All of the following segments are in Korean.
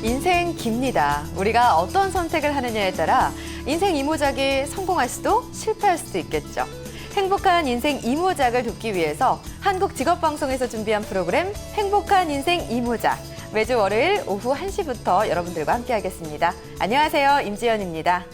인생 깁니다. 우리가 어떤 선택을 하느냐에 따라 인생 이모작이 성공할 수도 실패할 수도 있겠죠. 행복한 인생 이모작을 돕기 위해서 한국직업방송에서 준비한 프로그램 행복한 인생 이모작. 매주 월요일 오후 1시부터 여러분들과 함께하겠습니다. 안녕하세요. 임지연입니다.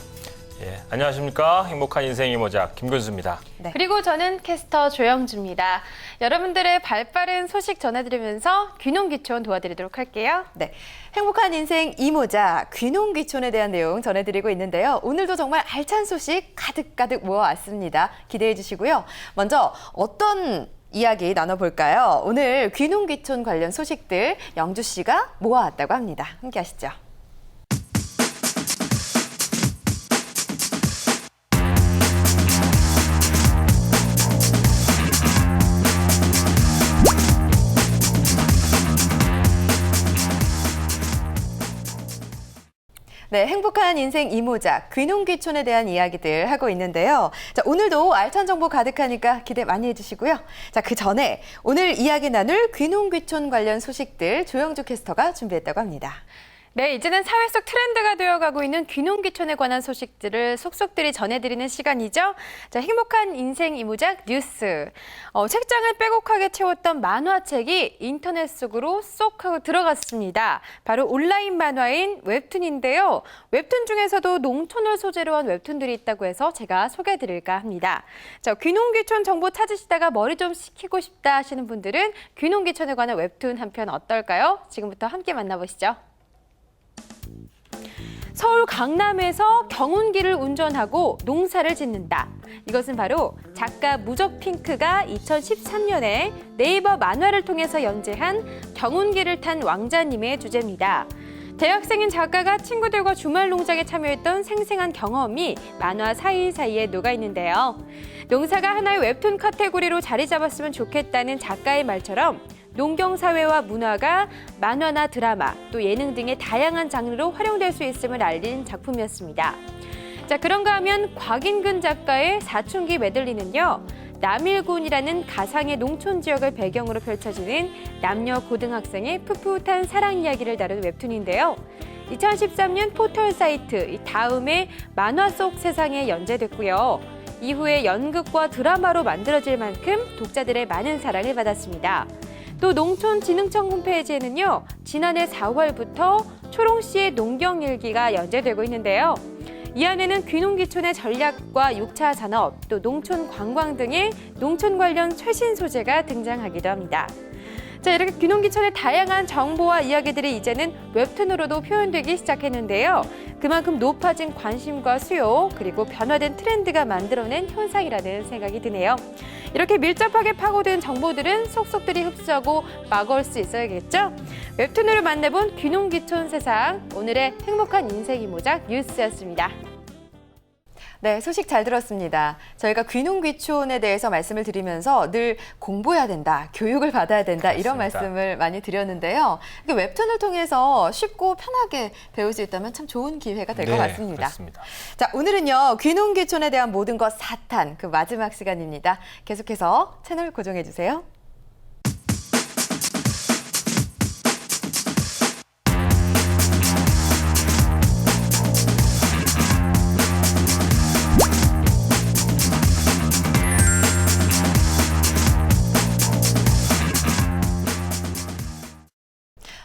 예, 안녕하십니까. 행복한 인생 이모작 김근수입니다. 네. 그리고 저는 캐스터 조영주입니다. 여러분들의 발빠른 소식 전해드리면서 귀농귀촌 도와드리도록 할게요. 네, 행복한 인생 이모작 귀농귀촌에 대한 내용 전해드리고 있는데요. 오늘도 정말 알찬 소식 가득가득 모아왔습니다. 기대해 주시고요. 먼저 어떤 이야기 나눠볼까요? 오늘 귀농귀촌 관련 소식들 영주 씨가 모아왔다고 합니다. 함께 하시죠. 네, 행복한 인생 이모작, 귀농귀촌에 대한 이야기들 하고 있는데요. 자, 오늘도 알찬 정보 가득하니까 기대 많이 해주시고요. 자, 그 전에 오늘 이야기 나눌 귀농귀촌 관련 소식들 조영주 캐스터가 준비했다고 합니다. 네, 이제는 사회 속 트렌드가 되어가고 있는 귀농귀촌에 관한 소식들을 속속들이 전해드리는 시간이죠. 자, 행복한 인생 이모작 뉴스. 책장을 빼곡하게 채웠던 만화책이 인터넷 속으로 쏙 하고 들어갔습니다. 바로 온라인 만화인 웹툰인데요. 웹툰 중에서도 농촌을 소재로 한 웹툰들이 있다고 해서 제가 소개해드릴까 합니다. 자, 귀농귀촌 정보 찾으시다가 머리 좀 식히고 싶다 하시는 분들은 귀농귀촌에 관한 웹툰 한 편 어떨까요? 지금부터 함께 만나보시죠. 서울 강남에서 경운기를 운전하고 농사를 짓는다. 이것은 바로 작가 무적핑크가 2013년에 네이버 만화를 통해서 연재한 경운기를 탄 왕자님의 주제입니다. 대학생인 작가가 친구들과 주말 농장에 참여했던 생생한 경험이 만화 사이사이에 녹아있는데요. 농사가 하나의 웹툰 카테고리로 자리 잡았으면 좋겠다는 작가의 말처럼 농경사회와 문화가 만화나 드라마, 또 예능 등의 다양한 장르로 활용될 수 있음을 알린 작품이었습니다. 자, 그런가 하면 곽인근 작가의 사춘기 메들리는요, 남일군이라는 가상의 농촌 지역을 배경으로 펼쳐지는 남녀 고등학생의 풋풋한 사랑 이야기를 다룬 웹툰인데요. 2013년 포털 사이트 다음에 만화 속 세상에 연재됐고요. 이후에 연극과 드라마로 만들어질 만큼 독자들의 많은 사랑을 받았습니다. 또 농촌진흥청 홈페이지에는요, 지난해 4월부터 초롱씨의 농경일기가 연재되고 있는데요. 이 안에는 귀농귀촌의 전략과 6차 산업, 또 농촌 관광 등의 농촌 관련 최신 소재가 등장하기도 합니다. 자, 이렇게 귀농귀촌의 다양한 정보와 이야기들이 이제는 웹툰으로도 표현되기 시작했는데요. 그만큼 높아진 관심과 수요, 그리고 변화된 트렌드가 만들어낸 현상이라는 생각이 드네요. 이렇게 밀접하게 파고든 정보들은 속속들이 흡수하고 막을 수 있어야겠죠? 웹툰으로 만나본 귀농귀촌 세상, 오늘의 행복한 인생 이모작 뉴스였습니다. 네, 소식 잘 들었습니다. 저희가 귀농귀촌에 대해서 말씀을 드리면서 늘 공부해야 된다, 교육을 받아야 된다, 이런 말씀을 많이 드렸는데요. 웹툰을 통해서 쉽고 편하게 배울 수 있다면 참 좋은 기회가 될 것 같습니다. 그렇습니다. 자, 오늘은요, 귀농귀촌에 대한 모든 것 4탄, 그 마지막 시간입니다. 계속해서 채널 고정해 주세요.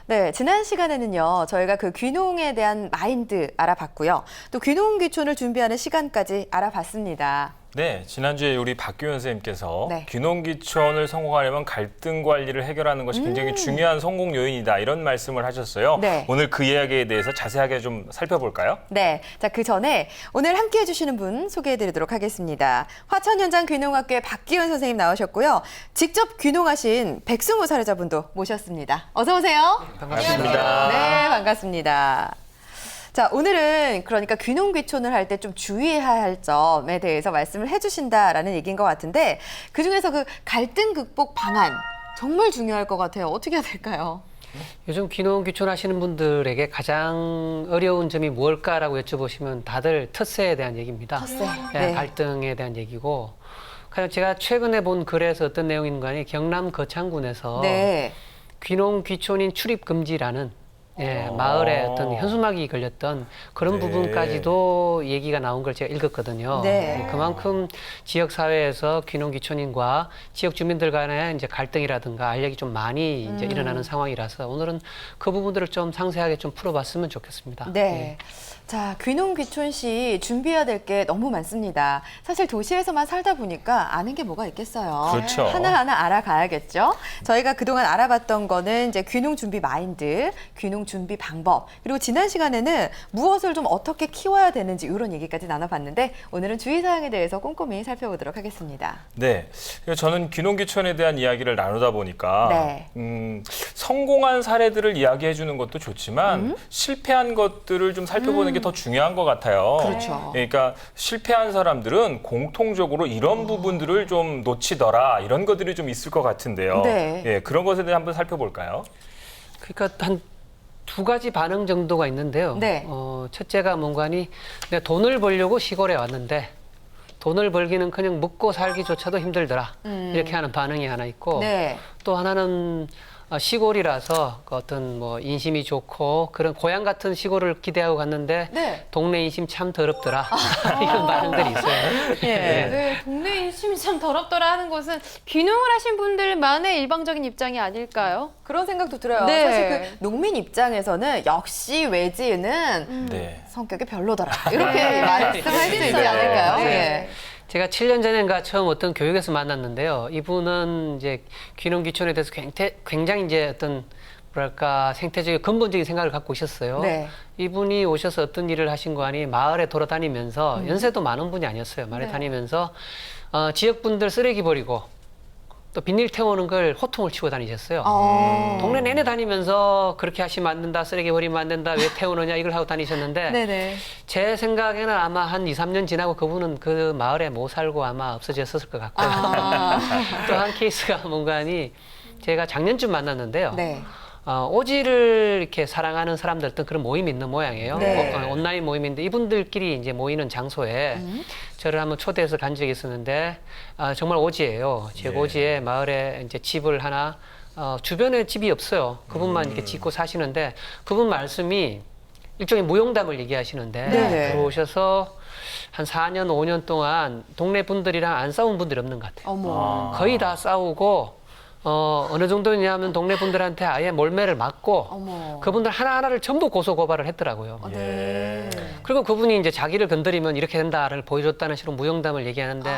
네, 지난 시간에는요, 저희가 그 귀농에 대한 마인드 알아봤고요. 또 귀농귀촌을 준비하는 시간까지 알아봤습니다. 네, 지난주에 우리 박규현 선생님께서 네. 귀농귀촌을 성공하려면 갈등 관리를 해결하는 것이 굉장히 중요한 성공 요인이다, 이런 말씀을 하셨어요. 네. 오늘 그 이야기에 대해서 자세하게 좀 살펴볼까요? 네, 자, 그 전에 오늘 함께 해주시는 분 소개해드리도록 하겠습니다. 화천현장 귀농학교의 박기현 선생님 나오셨고요. 직접 귀농하신 백승호 사례자분도 모셨습니다. 어서 오세요. 반갑습니다. 네, 반갑습니다. 자, 오늘은 그러니까 귀농귀촌을 할 때 좀 주의해야 할 점에 대해서 말씀을 해주신다라는 얘기인 것 같은데, 그중에서 그 갈등 극복 방안 정말 중요할 것 같아요. 어떻게 해야 될까요? 요즘 귀농귀촌 하시는 분들에게 가장 어려운 점이 무엇일까라고 여쭤보시면 다들 텃세에 대한 얘기입니다. 텃세. 네, 네. 갈등에 대한 얘기고, 그냥 제가 최근에 본 글에서 어떤 내용인가 하니 경남 거창군에서 네. 귀농귀촌인 출입 금지라는 예, 마을에 어떤 현수막이 걸렸던 그런 네. 부분까지도 얘기가 나온 걸 제가 읽었거든요. 네. 그만큼 지역 사회에서 귀농귀촌인과 지역 주민들 간의 이제 갈등이라든가 알력이 좀 많이 이제 일어나는 상황이라서 오늘은 그 부분들을 좀 상세하게 좀 풀어봤으면 좋겠습니다. 네. 자, 귀농귀촌시 준비해야 될 게 너무 많습니다. 사실 도시에서만 살다 보니까 아는 게 뭐가 있겠어요. 그렇죠. 하나하나 알아가야겠죠. 저희가 그동안 알아봤던 거는 이제 귀농 준비 마인드, 귀농 준비 방법, 그리고 지난 시간에는 무엇을 좀 어떻게 키워야 되는지 이런 얘기까지 나눠봤는데 오늘은 주의사항에 대해서 꼼꼼히 살펴보도록 하겠습니다. 네, 그래서 저는 귀농귀촌에 대한 이야기를 나누다 보니까 네. 성공한 사례들을 이야기해 주는 것도 좋지만 실패한 것들을 좀 살펴보는 게 더 중요한 것 같아요. 그렇죠. 그러니까 실패한 사람들은 공통적으로 이런 부분들을 좀 놓치더라 이런 것들이 좀 있을 것 같은데요. 네. 예, 그런 것에 대해 한번 살펴볼까요? 그러니까 한 두 가지 반응 정도가 있는데요. 네. 첫째가 뭔가니 내가 돈을 벌려고 시골에 왔는데 돈을 벌기는 먹고 살기조차도 힘들더라. 이렇게 하는 반응이 하나 있고 네. 또 하나는 시골이라서 그 어떤 뭐 인심이 좋고 그런 고향 같은 시골을 기대하고 갔는데 네. 동네 인심 참 더럽더라. 이런 반응들이 있어요. 예. 네, 동네 인심이 참 더럽더라 하는 것은 귀농을 하신 분들만의 일방적인 입장이 아닐까요? 그런 생각도 들어요. 네. 사실 그 농민 입장에서는 역시 외지는 네. 성격이 별로더라. 이렇게 네. 말씀할 수 있지 네. 않을까요? 네. 예. 제가 7년 전인가 처음 어떤 교육에서 만났는데요. 이분은 이제 귀농귀촌에 대해서 굉장히 이제 어떤 뭐랄까 생태적인 근본적인 생각을 갖고 오셨어요. 네. 이분이 오셔서 어떤 일을 하신 거 아니 마을에 돌아다니면서 연세도 많은 분이 아니었어요. 마을에 다니면서 지역 분들 쓰레기 버리고 또 비닐 태우는 걸 호통을 치고 다니셨어요. 동네 내내 다니면서 그렇게 하시면 안 된다, 쓰레기 버리면 안 된다, 왜 태우느냐 이걸 하고 다니셨는데 네네. 제 생각에는 아마 한 2, 3년 지나고 그분은 그 마을에 못 살고 아마 없어졌을 것 같고요. 또 한 케이스가 뭔가니 제가 작년쯤 만났는데요. 네. 오지를 이렇게 사랑하는 사람들 어떤 그런 모임이 있는 모양이에요. 네. 온라인 모임인데 이분들끼리 이제 모이는 장소에 저를 한번 초대해서 간 적이 있었는데 정말 오지예요. 지역 네. 오지에 마을에 이제 집을 하나 주변에 집이 없어요. 그분만 이렇게 짓고 사시는데 그분 말씀이 일종의 무용담을 얘기하시는데 네. 들어오셔서 한 4년, 5년 동안 동네 분들이랑 안 싸운 분들이 없는 것 같아요. 어머. 거의 다 싸우고 어느 정도냐면 동네 분들한테 아예 몰매를 맞고 어머. 그분들 하나하나를 전부 고소고발을 했더라고요. 네. 그리고 그분이 이제 자기를 건드리면 이렇게 된다를 보여줬다는 식으로 무용담을 얘기하는데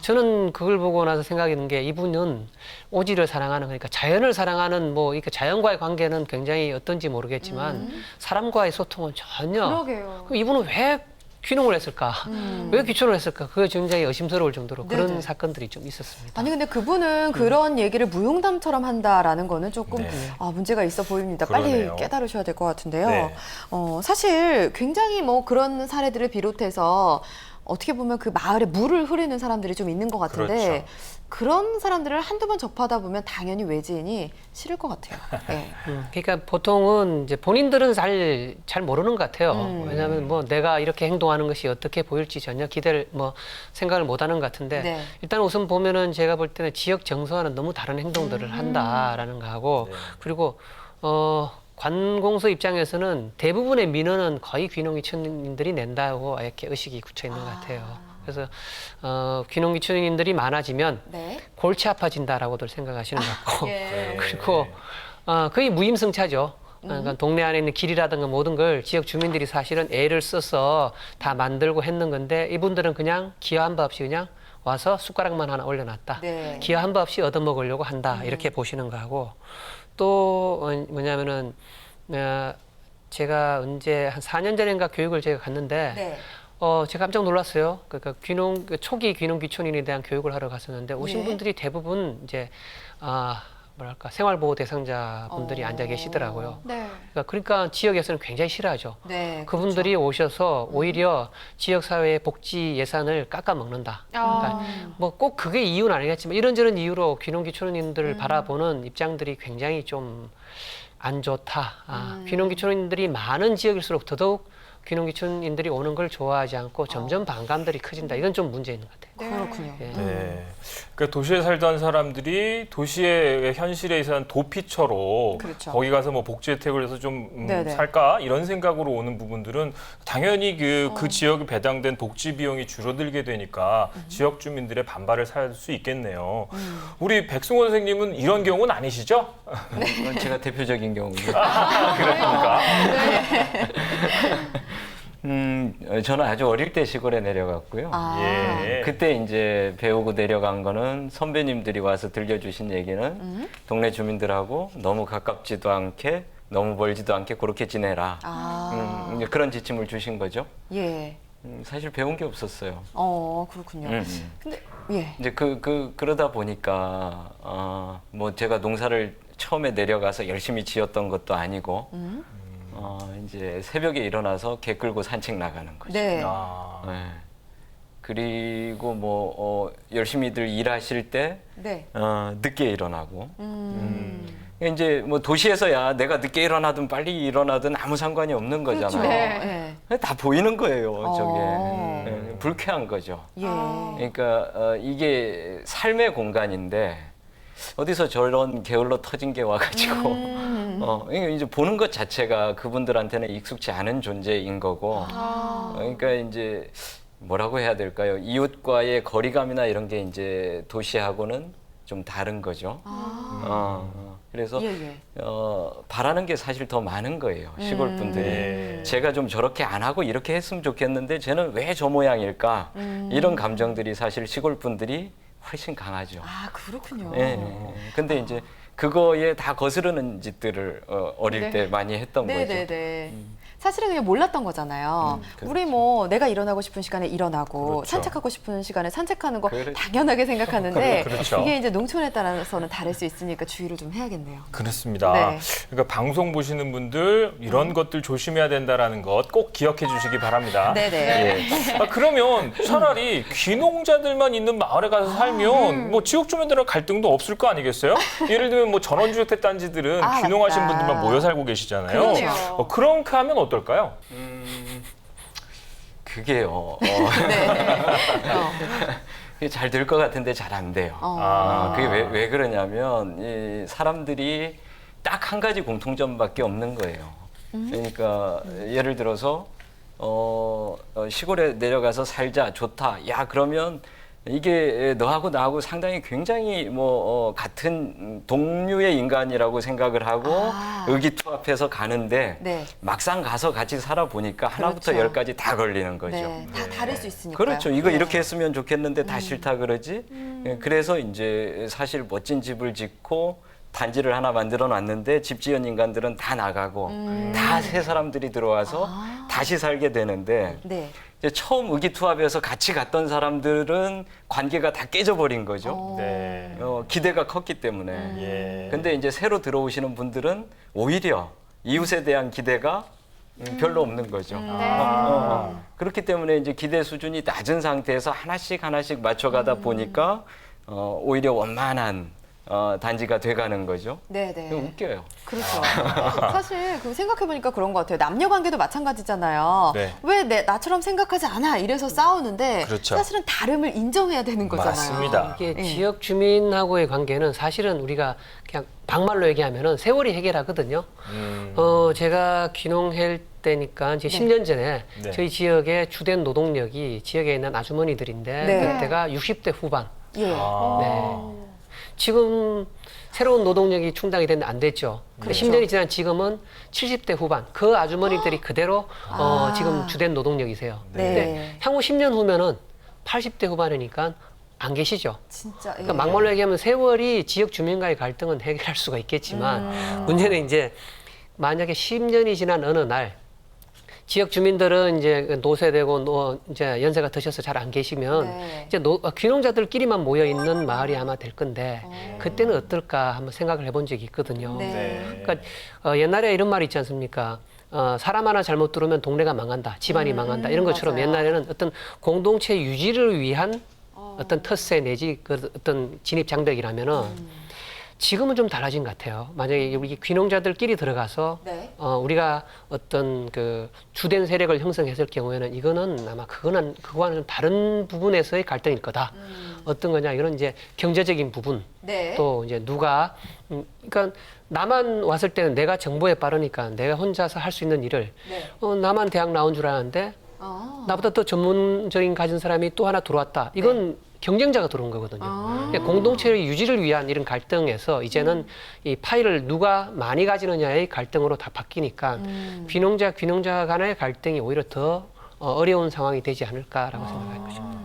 저는 그걸 보고 나서 생각이 든 게 이분은 오지를 사랑하는 그러니까 자연을 사랑하는 뭐 이렇게 자연과의 관계는 굉장히 어떤지 모르겠지만 사람과의 소통은 전혀. 그러게요. 그럼 이분은 왜 귀농을 했을까? 왜 귀촌을 했을까? 그게 굉장히 의심스러울 정도로 그런 네네. 사건들이 좀 있었습니다. 아니 근데 그분은 그런 얘기를 무용담처럼 한다라는 거는 조금 네. 문제가 있어 보입니다. 그러네요. 빨리 깨달으셔야 될 것 같은데요. 네. 사실 굉장히 뭐 그런 사례들을 비롯해서 어떻게 보면 그 마을에 물을 흐리는 사람들이 좀 있는 것 같은데 그렇죠. 그런 사람들을 한두 번 접하다 보면 당연히 외지인이 싫을 것 같아요. 예. 그러니까 보통은 이제 본인들은 잘 모르는 것 같아요. 왜냐하면 뭐 내가 이렇게 행동하는 것이 어떻게 보일지 전혀 기대를 생각을 못하는 것 같은데 네. 일단 우선 보면은 제가 볼 때는 지역 정서와는 너무 다른 행동들을 한다라는 거하고 네. 그리고 관공서 입장에서는 대부분의 민원은 거의 귀농귀촌인들이 낸다고 이렇게 의식이 굳혀 있는 것 같아요. 그래서 귀농귀촌인들이 많아지면 네. 골치 아파진다라고들 생각하시는 것 같고 예. 그리고 거의 무임승차죠. 그러니까 동네 안에 있는 길이라든가 모든 걸 지역 주민들이 사실은 애를 써서 다 만들고 했는 건데 이분들은 그냥 기여한 바 없이 그냥 와서 숟가락만 하나 올려놨다. 네. 기여한 바 없이 얻어먹으려고 한다. 이렇게 보시는 거하고 또 뭐냐면은 제가 언제 한 4년 전인가 교육을 제가 갔는데 네. 제가 깜짝 놀랐어요. 그러니까 초기 귀농귀촌인에 대한 교육을 하러 갔었는데 오신 네. 분들이 대부분 이제 뭐랄까 생활보호 대상자 분들이 앉아 계시더라고요. 네. 그러니까 지역에서는 굉장히 싫어하죠. 네. 그분들이 오셔서 오히려 지역 사회의 복지 예산을 깎아 먹는다. 그러니까 뭐 꼭 그게 이유는 아니겠지만 이런저런 이유로 귀농귀촌인들을 바라보는 입장들이 굉장히 좀 안 좋다. 귀농귀촌인들이 많은 지역일수록 더더욱 귀농귀촌인들이 오는 걸 좋아하지 않고 점점 반감들이 커진다. 이건 좀 문제 있는 것 같아요. 그렇군요. 예. 네. 그러니까 도시에 살던 사람들이 도시의 현실에 의한 도피처로 그렇죠. 거기 가서 뭐 복지 혜택을 해서 좀 네네. 살까 이런 생각으로 오는 부분들은 당연히 그 지역에 배당된 복지 비용이 줄어들게 되니까 지역 주민들의 반발을 살 수 있겠네요. 우리 백승호 선생님은 이런 경우는 아니시죠? 그건 제가 대표적인 경우입니다. 그렇습니까? 저는 아주 어릴 때 시골에 내려갔고요. 아. 예. 그때 이제 배우고 내려간 거는 선배님들이 와서 들려주신 얘기는 동네 주민들하고 너무 가깝지도 않게 너무 멀지도 않게 그렇게 지내라. 이제 그런 지침을 주신 거죠. 예. 사실 배운 게 없었어요. 그렇군요. 음. 근데 예. 이제 그러다 보니까 뭐 제가 농사를 처음에 내려가서 열심히 지었던 것도 아니고 이제 새벽에 일어나서 개 끌고 산책 나가는 거죠. 네. 아. 네. 그리고 뭐 열심히들 일하실 때 네. 늦게 일어나고 이제 뭐 도시에서야 내가 늦게 일어나든 빨리 일어나든 아무 상관이 없는 거잖아요. 그렇죠. 네. 예. 다 보이는 거예요, 저게. 어. 불쾌한 거죠. 예. 그러니까 이게 삶의 공간인데 어디서 저런 게을러 터진 게 와가지고 이게 이제 보는 것 자체가 그분들한테는 익숙치 않은 존재인 거고 그러니까 이제 뭐라고 해야 될까요? 이웃과의 거리감이나 이런 게 이제 도시하고는 좀 다른 거죠. 그래서 예. 바라는 게 사실 더 많은 거예요. 시골 분들이. 네. 제가 좀 저렇게 안 하고 이렇게 했으면 좋겠는데 쟤는 왜 저 모양일까? 이런 감정들이 사실 시골 분들이 훨씬 강하죠. 아, 그렇군요. 예. 근데 이제 그거에 다 거스르는 짓들을 어릴 네. 때 많이 했던 거죠. 네네네. 사실은 그냥 몰랐던 거잖아요. 그렇죠. 우리 뭐 내가 일어나고 싶은 시간에 일어나고 그렇죠. 산책하고 싶은 시간에 산책하는 거 그렇죠. 당연하게 생각하는데 그렇죠. 이게 이제 농촌에 따라서는 다를 수 있으니까 주의를 좀 해야겠네요. 그렇습니다. 네. 그러니까 방송 보시는 분들 이런 것들 조심해야 된다라는 것 꼭 기억해 주시기 바랍니다. 네네. 예. 그러면 차라리 귀농자들만 있는 마을에 가서 살면 뭐 지역 주민들은 갈등도 없을 거 아니겠어요? 예를 들면 뭐 전원주택 단지들은 귀농하신 맞다. 분들만 모여 살고 계시잖아요. 그렇네요. 그렇게 하면 어떨까요? 그게요. 네. 그게 잘 될 것 같은데 잘 안 돼요. 그게 왜 그러냐면 이 사람들이 딱 한 가지 공통점밖에 없는 거예요. 그러니까 예를 들어서 시골에 내려가서 살자 좋다. 야 그러면 이게 너하고 나하고 상당히 굉장히 뭐 같은 동류의 인간이라고 생각을 하고 의기투합해서 가는데 네. 막상 가서 같이 살아 보니까 하나부터 그렇죠. 열까지 다 걸리는 거죠. 네. 다 다를 수 있으니까. 그렇죠. 이거 이렇게 했으면 좋겠는데 다 싫다 그러지. 예, 그래서 이제 사실 멋진 집을 짓고 단지를 하나 만들어 놨는데 집 지은 인간들은 다 나가고 다 새 사람들이 들어와서 다시 살게 되는데 네. 이제 처음 의기투합해서 같이 갔던 사람들은 관계가 다 깨져버린 거죠. 네. 기대가 컸기 때문에. 예. 근데 이제 새로 들어오시는 분들은 오히려 이웃에 대한 기대가 별로 없는 거죠. 그렇기 때문에 이제 기대 수준이 낮은 상태에서 하나씩 맞춰가다 보니까 오히려 원만한 단지가 돼가는 거죠. 네네. 웃겨요. 그렇죠. 사실 그 생각해보니까 그런 것 같아요. 남녀 관계도 마찬가지잖아요. 네. 왜 나처럼 생각하지 않아? 이래서 싸우는데 그렇죠. 사실은 다름을 인정해야 되는 거잖아요. 맞습니다. 이게 예. 지역 주민하고의 관계는 사실은 우리가 그냥 막말로 얘기하면은 세월이 해결하거든요. 제가 귀농할 때니까 이제 10년 전에 네. 저희 지역의 주된 노동력이 지역에 있는 아주머니들인데 네. 그때가 60대 후반. 예. 네. 지금 새로운 노동력이 충당이 됐는데 안 됐죠. 그렇죠. 10년이 지난 지금은 70대 후반. 그 아주머니들이 그대로 지금 주된 노동력이세요. 네. 근데 향후 10년 후면은 80대 후반이니까 안 계시죠. 진짜. 예. 그러니까 막말로 얘기하면 세월이 지역 주민과의 갈등은 해결할 수가 있겠지만 문제는 이제 만약에 10년이 지난 어느 날 지역 주민들은 이제 노쇠되고 이제 연세가 드셔서 잘 안 계시면 네. 이제 귀농자들끼리만 모여 있는 마을이 아마 될 건데 그때는 어떨까 한번 생각을 해본 적이 있거든요. 네. 그러니까 옛날에 이런 말이 있지 않습니까? 사람 하나 잘못 들어오면 동네가 망한다, 집안이 망한다 이런 것처럼 맞아요. 옛날에는 어떤 공동체 유지를 위한 어떤 텃세 내지 그 어떤 진입 장벽이라면은. 지금은 좀 달라진 것 같아요. 만약에 우리 귀농자들끼리 들어가서 네. 우리가 어떤 그 주된 세력을 형성했을 경우에는 이거는 아마 그거와는 좀 다른 부분에서의 갈등일 거다. 어떤 거냐 이런 이제 경제적인 부분 네. 또 이제 누가 그러니까 나만 왔을 때는 내가 정보에 빠르니까 내가 혼자서 할 수 있는 일을 네. 나만 대학 나온 줄 알았는데 아. 나보다 더 전문적인 가진 사람이 또 하나 들어왔다. 이건 경쟁자가 들어온 거거든요. 그러니까 공동체의 유지를 위한 이런 갈등에서 이제는 이 파일을 누가 많이 가지느냐의 갈등으로 다 바뀌니까 귀농자 간의 갈등이 오히려 더 어려운 상황이 되지 않을까라고 생각하는 거죠.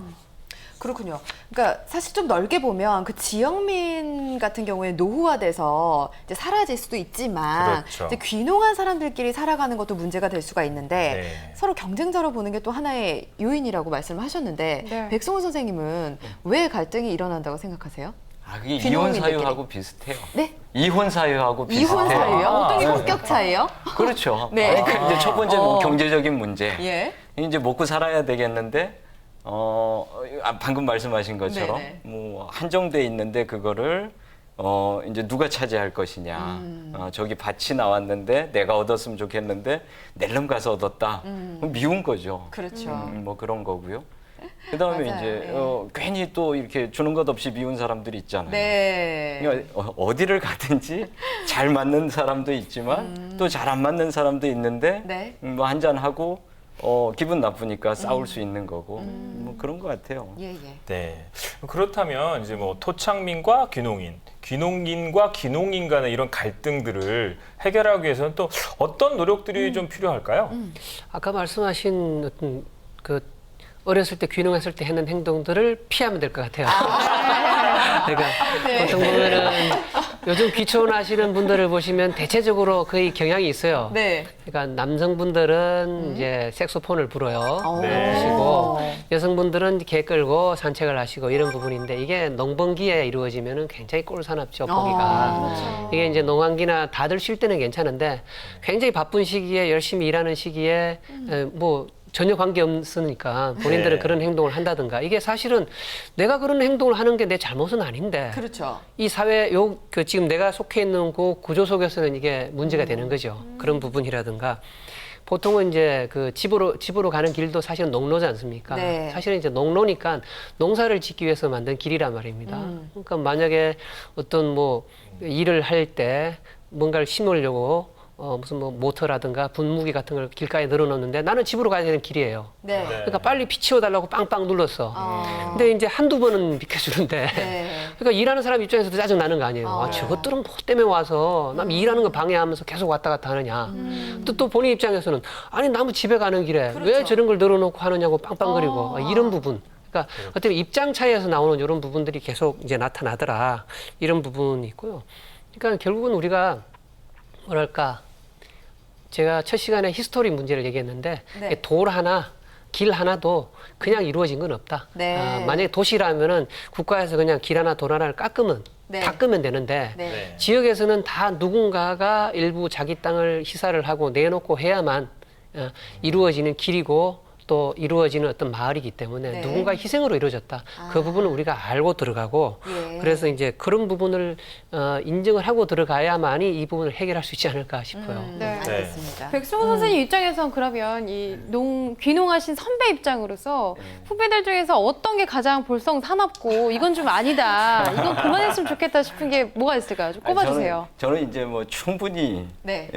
그렇군요. 그러니까 사실 좀 넓게 보면 그 지역민 같은 경우에 노후화돼서 이제 사라질 수도 있지만 그렇죠. 이제 귀농한 사람들끼리 살아가는 것도 문제가 될 수가 있는데 네. 서로 경쟁자로 보는 게 또 하나의 요인이라고 말씀을 하셨는데 네. 백승호 선생님은 왜 갈등이 일어난다고 생각하세요? 그게 이혼 귀농민들끼리. 사유하고 비슷해요. 네? 이혼 사유하고 비슷해요. 이혼 사유요? 어떤 게 네. 성격 차이예요? 그렇죠. 네. 이제 첫 번째 뭐 경제적인 문제. 예. 이제 먹고 살아야 되겠는데 방금 말씀하신 것처럼 네네. 뭐 한정돼 있는데 그거를 이제 누가 차지할 것이냐. 저기 밭이 나왔는데 내가 얻었으면 좋겠는데 낼름 가서 얻었다. 그럼 미운 거죠. 그렇죠. 뭐 그런 거고요. 그다음에 맞아요. 이제 네. 괜히 또 이렇게 주는 것 없이 미운 사람들이 있잖아요. 네. 그러니까 어디를 가든지 잘 맞는 사람도 있지만 또 잘 안 맞는 사람도 있는데 네. 뭐 한잔 하고 기분 나쁘니까 싸울 수 있는 거고 뭐 그런 것 같아요. 예, 예. 네. 그렇다면 이제 뭐 토착민과 귀농인, 귀농인과 귀농인 간의 이런 갈등들을 해결하기 위해서는 또 어떤 노력들이 좀 필요할까요? 아까 말씀하신 어떤 그 어렸을 때 귀농했을 때 했는 행동들을 피하면 될 것 같아요. 그러니까 보통 보면은 요즘 귀촌하시는 분들을 보시면 대체적으로 거의 경향이 있어요. 네. 그러니까 남성분들은 이제 색소폰을 불어요. 네. 하시고 여성분들은 개 끌고 산책을 하시고 이런 부분인데 이게 농번기에 이루어지면은 굉장히 꼴사납죠 보기가. 이게 이제 농한기나 다들 쉴 때는 괜찮은데 굉장히 바쁜 시기에 열심히 일하는 시기에 뭐 전혀 관계 없으니까 본인들은 네. 그런 행동을 한다든가 이게 사실은 내가 그런 행동을 하는 게 내 잘못은 아닌데 그렇죠. 이 사회 그 지금 내가 속해 있는 그 구조 속에서는 이게 문제가 되는 거죠. 그런 부분이라든가 보통은 이제 그 집으로 가는 길도 사실은 농로지 않습니까? 네. 사실은 이제 농로니까 농사를 짓기 위해서 만든 길이란 말입니다. 그러니까 만약에 어떤 뭐 일을 할 때 뭔가를 심으려고 무슨 뭐 모터라든가 분무기 같은 걸 길가에 늘어놓는데 나는 집으로 가야 되는 길이에요. 네. 그러니까 빨리 비치워달라고 빵빵 눌렀어. 근데 이제 한두 번은 비켜주는데. 네. 그러니까 일하는 사람 입장에서도 짜증 나는 거 아니에요. 아, 저것들은 뭐 때문에 와서 남 일하는 거 방해하면서 계속 왔다 갔다 하느냐. 또 본인 입장에서는 아니 나무 집에 가는 길에 왜 저런 걸 늘어놓고 하느냐고 빵빵거리고 이런 부분. 그러니까 어떻게 보면 입장 차이에서 나오는 이런 부분들이 계속 이제 나타나더라. 이런 부분이 있고요. 그러니까 결국은 우리가 뭐랄까. 제가 첫 시간에 히스토리 문제를 얘기했는데 네. 돌 하나, 길 하나도 그냥 이루어진 건 없다. 네. 만약에 도시라면은 국가에서 그냥 길 하나, 돌 하나를 깎으면 네. 다 끄면 되는데 네. 네. 지역에서는 다 누군가가 일부 자기 땅을 희사를 하고 내놓고 해야만 이루어지는 길이고 또 이루어지는 어떤 마을이기 때문에 네. 누군가 희생으로 이루어졌다. 그 부분을 우리가 알고 들어가고 예. 그래서 이제 그런 부분을 인정을 하고 들어가야만이 이 부분을 해결할 수 있지 않을까 싶어요. 네. 알겠습니다. 백승호 선생님 입장에선 그러면 이 귀농하신 선배 입장으로서 후배들 중에서 어떤 게 가장 볼성 사납고 이건 좀 아니다. 이건 그만했으면 좋겠다 싶은 게 뭐가 있을까요? 좀 꼽아주세요. 저는 이제 뭐 충분히 네.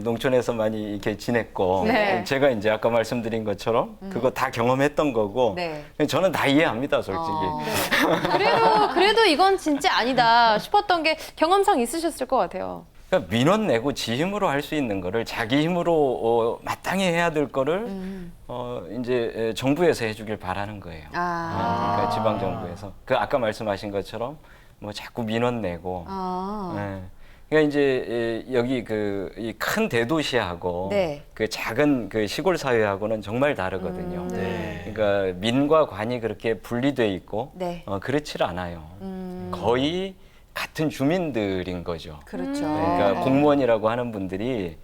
농촌에서 많이 이렇게 지냈고 네. 제가 이제 아까 말씀드린 것처럼 그거 다 경험했던 거고 네. 저는 다 이해합니다, 솔직히. 그래도 이건 진짜 아니다 싶었던 게 경험상 있으셨을 것 같아요. 그러니까 민원 내고 지 힘으로 할 수 있는 거를 자기 힘으로 마땅히 해야 될 거를 이제 정부에서 해주길 바라는 거예요. 그러니까 지방 정부에서 그 아까 말씀하신 것처럼 뭐 자꾸 민원 내고. 예. 그러니까 이제 여기 그 이 큰 대도시하고 네. 그 작은 그 시골 사회하고는 정말 다르거든요. 네. 그러니까 민과 관이 그렇게 분리돼 있고 네. 그렇질 않아요. 거의 같은 주민들인 거죠. 그렇죠. 그러니까 공무원이라고 하는 분들이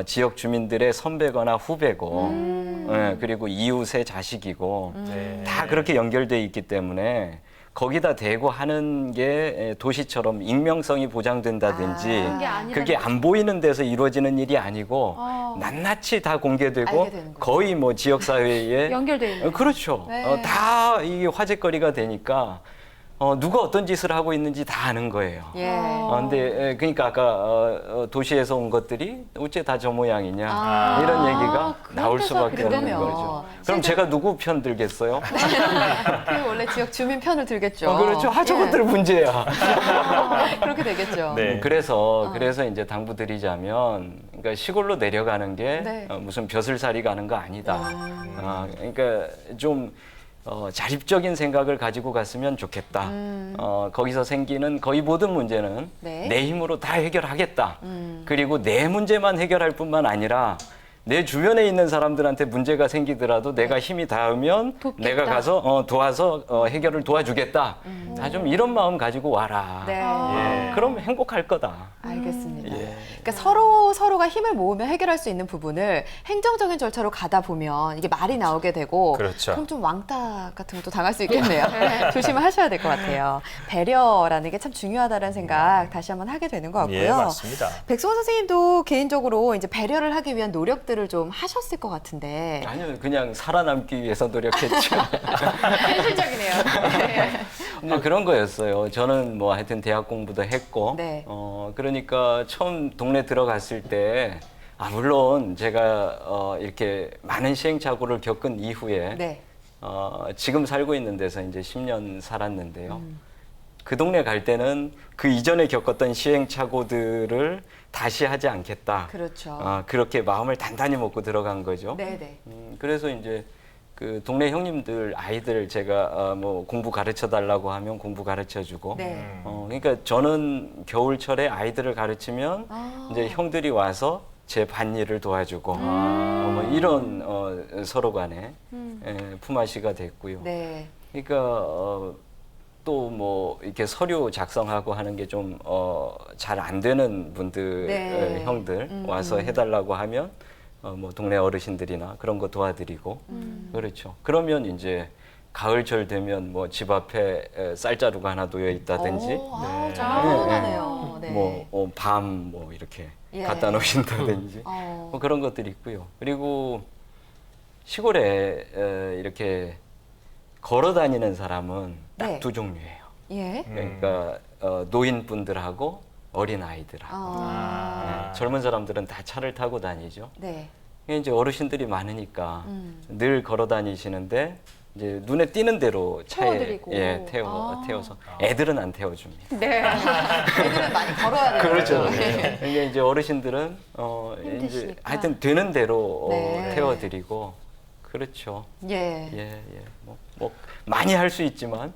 지역 주민들의 선배거나 후배고, 그리고 이웃의 자식이고 네. 다 그렇게 연결돼 있기 때문에 거기다 대고 하는 게 도시처럼 익명성이 보장된다든지 그런 게 아니라는 그게 안 보이는 데서 이루어지는 일이 아니고 낱낱이 다 공개되고 알게 되는 거죠. 거의 뭐 지역사회에 연결돼 있는. 그렇죠. 네. 다 이게 화제거리가 되니까 누가 어떤 짓을 하고 있는지 다 아는 거예요. 예. 근데 그러니까 아까 도시에서 온 것들이 어째 다 저 모양이냐 이런 얘기가 나올 수밖에 없는 그러면 거죠. 그럼 제가 누구 편 들겠어요? 그 원래 지역 주민 편을 들겠죠. 그렇죠. 저것들 문제야. 그렇게 되겠죠. 네. 그래서 이제 당부드리자면, 그러니까 시골로 내려가는 게 네. 무슨 벼슬살이 가는 거 아니다. 그러니까 좀 자립적인 생각을 가지고 갔으면 좋겠다. 거기서 생기는 거의 모든 문제는 네. 내 힘으로 다 해결하겠다. 그리고 내 문제만 해결할 뿐만 아니라 내 주변에 있는 사람들한테 문제가 생기더라도 내가 힘이 닿으면 돕겠다. 내가 가서 도와서 해결을 도와주겠다. 다 좀 이런 마음 가지고 와라. 네. 그럼 행복할 거다. 알겠습니다. 예. 그러니까 서로가 힘을 모으며 해결할 수 있는 부분을 행정적인 절차로 가다 보면 이게 말이 나오게 되고 그렇죠. 그럼 좀 왕따 같은 것도 당할 수 있겠네요. 조심을 하셔야 될 것 같아요. 배려라는 게 참 중요하다는 생각 다시 한번 하게 되는 것 같고요. 예, 맞습니다. 백승원 선생님도 개인적으로 이제 배려를 하기 위한 노력들을 좀 하셨을 것 같은데 아니요, 그냥 살아남기 위해서 노력했죠. 현실적이네요. 이제 그런 거였어요. 저는 뭐 하여튼 대학 공부도 했고, 네. 그러니까 처음 동네 들어갔을 때, 물론 제가 이렇게 많은 시행착오를 겪은 이후에 네. 지금 살고 있는 데서 이제 10년 살았는데요. 그 동네 갈 때는 그 이전에 겪었던 시행착오들을 다시 하지 않겠다. 그렇죠. 그렇게 마음을 단단히 먹고 들어간 거죠. 네네. 그래서 이제 그 동네 형님들 아이들 제가 뭐 공부 가르쳐 달라고 하면 공부 가르쳐 주고 네. 그러니까 저는 겨울철에 아이들을 가르치면 이제 형들이 와서 제 밭일을 도와주고 뭐 이런 서로 간에 품앗이가 됐고요. 네. 그러니까 또 뭐 이렇게 서류 작성하고 하는 게 좀 잘 안 되는 분들 네. 형들 와서 해달라고 하면 뭐 동네 어르신들이나 그런 거 도와드리고 그렇죠. 그러면 이제 가을철 되면 뭐 집 앞에 쌀자루가 하나 놓여 있다든지 짠하네요. 네. 뭐 밤 뭐 이렇게 예. 갖다 놓으신다든지 뭐 그런 것들이 있고요. 그리고 시골에 이렇게 걸어 다니는 사람은 딱 네. 두 종류예요. 예. 그러니까 노인분들하고 어린 아이들하고 젊은 사람들은 다 차를 타고 다니죠. 네. 이제 어르신들이 많으니까 늘 걸어 다니시는데 이제 눈에 띄는 대로 차에 태워드리고. 태워서 애들은 안 태워줍니다. 네. 애들은 많이 걸어야 돼요. 그렇죠. 이게 이제 어르신들은 이제 힘드시니까. 하여튼 되는 대로 네. 태워드리고 그렇죠. 예. 예. 뭐 많이 할 수 있지만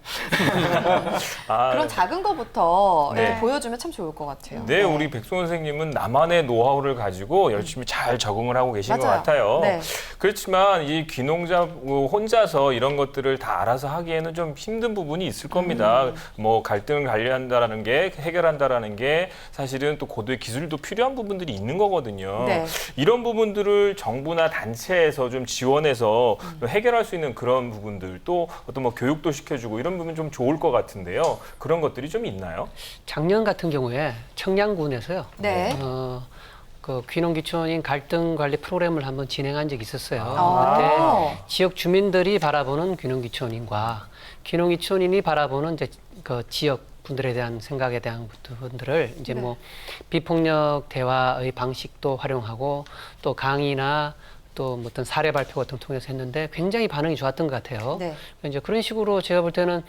그런 작은 거부터 네. 이렇게 보여주면 참 좋을 것 같아요. 네, 우리 백승원 선생님은 나만의 노하우를 가지고 열심히 잘 적응을 하고 계신 것 맞아요. 같아요. 네. 그렇지만 이 귀농자 혼자서 이런 것들을 다 알아서 하기에는 좀 힘든 부분이 있을 겁니다. 뭐 갈등을 관리한다라는 게 해결한다라는 게 사실은 또 고도의 기술도 필요한 부분들이 있는 거거든요. 네. 이런 부분들을 정부나 단체에서 좀 지원해서 해결할 수 있는 그런 부분들 또 어떤 뭐 교육도 시켜주고 이런 부분 좀 좋을 것 같은데요. 그런 것들이 좀 있나요? 작년 같은 경우에 청량군에서요. 네. 그 귀농귀촌인 갈등 관리 프로그램을 한번 진행한 적이 있었어요. 아. 그때 지역 주민들이 바라보는 귀농귀촌인과 귀농귀촌인이 바라보는 이제 그 지역 분들에 대한 생각에 대한 부분들을 이제 뭐 비폭력 대화의 방식도 활용하고 또 강의나 또 어떤 사례 발표 같은 걸 통해서 했는데 굉장히 반응이 좋았던 것 같아요. 네. 이제 그런 식으로 제가 볼 때는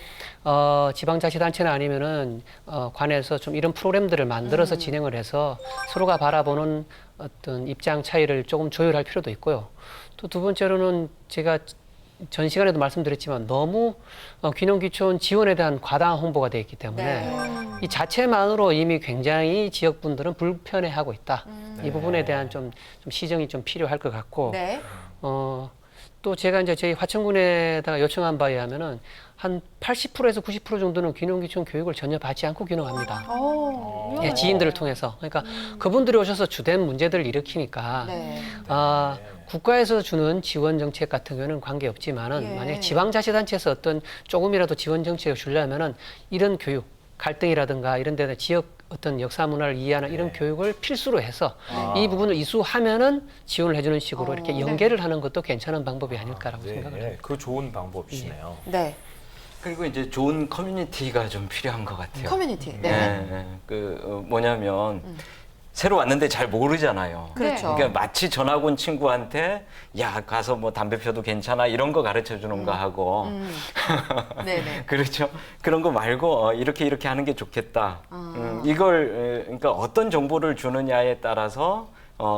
지방자치단체나 아니면은 관에서 좀 이런 프로그램들을 만들어서 진행을 해서 서로가 바라보는 어떤 입장 차이를 조금 조율할 필요도 있고요. 또 두 번째로는 제가 전 시간에도 말씀드렸지만 너무 귀농귀촌 지원에 대한 과다한 홍보가 되어 있기 때문에 네. 이 자체만으로 이미 굉장히 지역분들은 불편해하고 있다. 이 부분에 대한 좀 시정이 좀 필요할 것 같고 네. 또 제가 이제 저희 화천군에다가 요청한 바에 하면은 한 80%에서 90% 정도는 귀농귀촌 교육을 전혀 받지 않고 귀농합니다. 예, 지인들을 통해서. 그러니까 그분들이 오셔서 주된 문제들을 일으키니까 네. 국가에서 주는 지원 정책 같은 경우는 관계 없지만은 예. 만약 지방자치단체에서 어떤 조금이라도 지원 정책을 주려면은 이런 교육, 갈등이라든가 이런 데는 지역 어떤 역사 문화를 이해하는 이런 교육을 필수로 해서 이 부분을 이수하면은 지원을 해주는 식으로 이렇게 연계를 하는 것도 괜찮은 방법이 아닐까라고 생각을 합니다. 그 좋은 방법이시네요. 네. 그리고 이제 좋은 커뮤니티가 좀 필요한 것 같아요. 커뮤니티. 네. 뭐냐면 새로 왔는데 잘 모르잖아요. 그렇죠. 그러니까 마치 전학 온 친구한테 야 가서 뭐 담배 피워도 괜찮아 이런 거 가르쳐 주는 거 하고 네네. 그렇죠. 그런 거 말고 이렇게 하는 게 좋겠다. 이걸 그러니까 어떤 정보를 주느냐에 따라서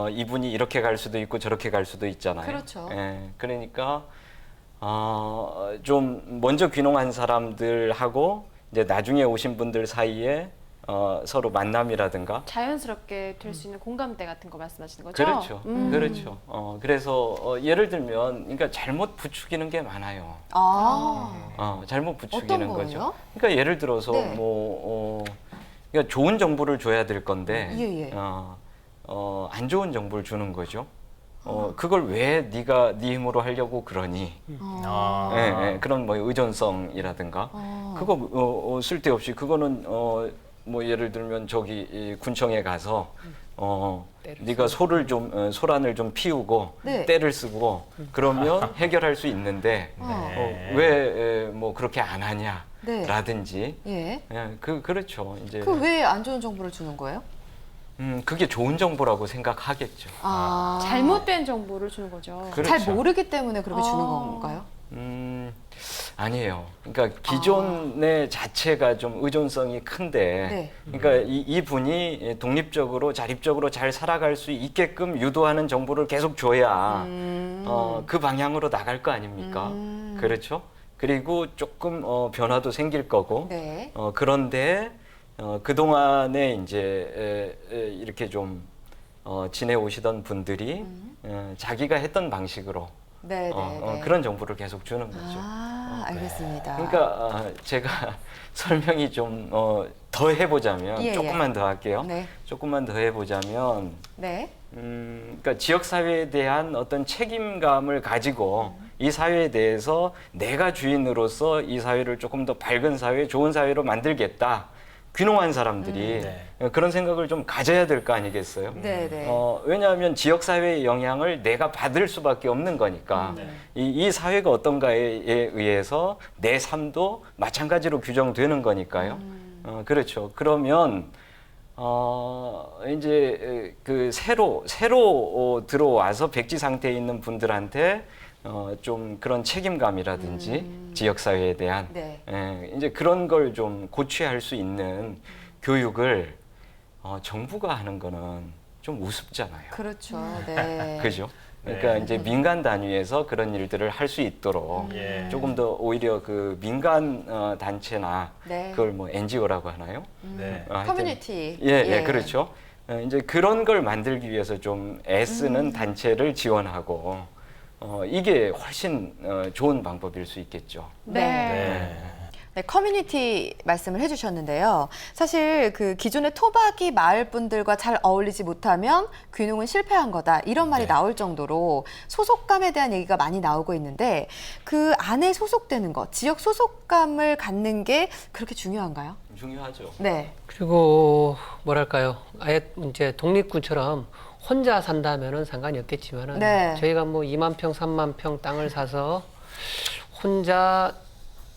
이분이 이렇게 갈 수도 있고 저렇게 갈 수도 있잖아요. 그렇죠. 예, 그러니까 좀 먼저 귀농한 사람들하고 이제 나중에 오신 분들 사이에 서로 만남이라든가 자연스럽게 될 수 있는 공감대 같은 거 말씀하시는 거죠? 그렇죠. 그렇죠. 그래서 예를 들면 그러니까 잘못 부추기는 게 많아요. 잘못 부추기는 어떤 거죠. 거예요? 그러니까 예를 들어서 네. 그러니까 좋은 정보를 줘야 될 건데 예. 안 좋은 정보를 주는 거죠. 그걸 왜 네가 네 힘으로 하려고 그러니? 그런 뭐 의존성이라든가 그거 쓸데없이 그거는 뭐 예를 들면 저기 이 군청에 가서 네가 소란을 좀 피우고 네. 때를 쓰고 그러면 해결할 수 있는데 왜 뭐 그렇게 안 하냐? 네. 라든지 예. 그렇죠. 이제 그 왜 안 좋은 정보를 주는 거예요? 그게 좋은 정보라고 생각하겠죠. 잘못된 정보를 주는 거죠. 그렇죠. 잘 모르기 때문에 그렇게 주는 건가요? 아니에요. 그러니까 기존의 자체가 좀 의존성이 큰데, 네. 그러니까 이 분이 독립적으로 자립적으로 잘 살아갈 수 있게끔 유도하는 정보를 계속 줘야 그 방향으로 나갈 거 아닙니까? 그렇죠? 그리고 조금 변화도 생길 거고, 네. 그런데 그 동안에 이제 이렇게 좀 지내오시던 분들이 자기가 했던 방식으로. 네. 그런 정보를 계속 주는 거죠. 알겠습니다. 그러니까 제가 설명이 좀 더 해보자면 예. 조금만 더 할게요. 네. 조금만 더 해보자면 네. 그러니까 지역 사회에 대한 어떤 책임감을 가지고 이 사회에 대해서 내가 주인으로서 이 사회를 조금 더 밝은 사회, 좋은 사회로 만들겠다. 귀농한 사람들이 그런 생각을 좀 가져야 될 거 아니겠어요? 네네. 왜냐하면 지역 사회의 영향을 내가 받을 수밖에 없는 거니까 이 사회가 어떤가에 의해서 내 삶도 마찬가지로 규정되는 거니까요. 그렇죠. 그러면 이제 그 새로 들어와서 백지 상태에 있는 분들한테 좀 그런 책임감이라든지 지역 사회에 대한 네. 이제 그런 걸 좀 고취할 수 있는 교육을 정부가 하는 거는 좀 우습잖아요. 그렇죠. 네. 그죠? 그러니까 이제 민간 단위에서 그런 일들을 할 수 있도록 조금 더 오히려 그 민간 단체나 네. 그걸 뭐 NGO라고 하나요? 네. 하여튼 커뮤니티. 예, 그렇죠. 이제 그런 걸 만들기 위해서 좀 애쓰는 단체를 지원하고 이게 훨씬 좋은 방법일 수 있겠죠. 네. 네, 커뮤니티 말씀을 해주셨는데요. 사실 그 기존의 토박이 마을 분들과 잘 어울리지 못하면 귀농은 실패한 거다 이런 말이 나올 정도로 소속감에 대한 얘기가 많이 나오고 있는데 그 안에 소속되는 것, 지역 소속감을 갖는 게 그렇게 중요한가요? 중요하죠. 네. 그리고 뭐랄까요? 아예 이제 독립군처럼 혼자 산다면은 상관이 없겠지만은 네. 저희가 뭐 2만 평, 3만 평 땅을 사서 혼자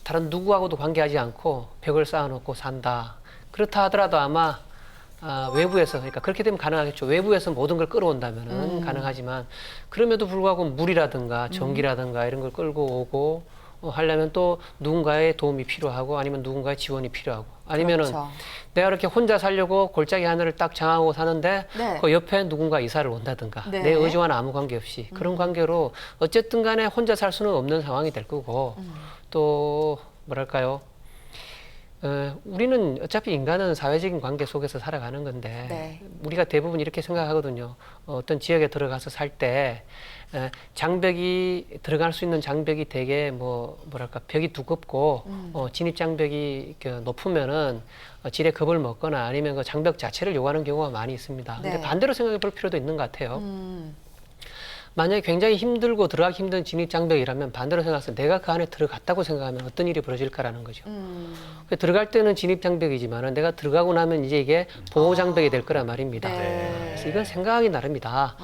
다른 누구하고도 관계하지 않고 벽을 쌓아놓고 산다. 그렇다 하더라도 아마 외부에서 그러니까 그렇게 되면 가능하겠죠. 외부에서 모든 걸 끌어온다면은 가능하지만 그럼에도 불구하고 물이라든가 전기라든가 이런 걸 끌고 오고 하려면 또 누군가의 도움이 필요하고 아니면 누군가의 지원이 필요하고 아니면은 그렇죠. 내가 이렇게 혼자 살려고 골짜기 하늘을 딱 정하고 사는데 네. 그 옆에 누군가 이사를 온다든가 네. 내 의지와는 아무 관계없이 그런 관계로 어쨌든 간에 혼자 살 수는 없는 상황이 될 거고 또 뭐랄까요 우리는 어차피 인간은 사회적인 관계 속에서 살아가는 건데 네. 우리가 대부분 이렇게 생각하거든요. 어떤 지역에 들어가서 살 때 장벽이 들어갈 수 있는 장벽이 되게 뭐랄까 벽이 두껍고 진입 장벽이 이렇게 높으면은 지레 겁을 먹거나 아니면 그 장벽 자체를 요구하는 경우가 많이 있습니다. 근데 네. 반대로 생각해 볼 필요도 있는 것 같아요. 만약에 굉장히 힘들고 들어가기 힘든 진입장벽이라면 반대로 생각해서 내가 그 안에 들어갔다고 생각하면 어떤 일이 벌어질까라는 거죠. 들어갈 때는 진입장벽이지만 내가 들어가고 나면 이제 이게 보호장벽이 될 거란 말입니다. 네. 그래서 이건 생각하기 나름이다.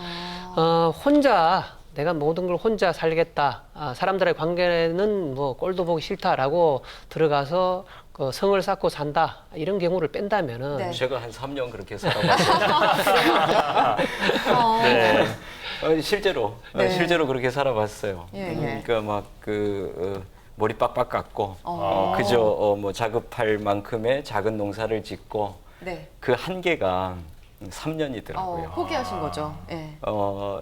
혼자 내가 모든 걸 혼자 살겠다. 사람들의 관계는 뭐 꼴도 보기 싫다라고 들어가서 그 성을 쌓고 산다. 이런 경우를 뺀다면은 네. 제가 한 3년 그렇게 살아봤어요. 네. 실제로 네. 실제로 그렇게 살아봤어요. 예, 예. 그러니까 막 머리 빡빡 깎고 그저 뭐 자급할 만큼의 작은 농사를 짓고 네. 그 한계가 3년이더라고요. 포기하신 거죠. 예.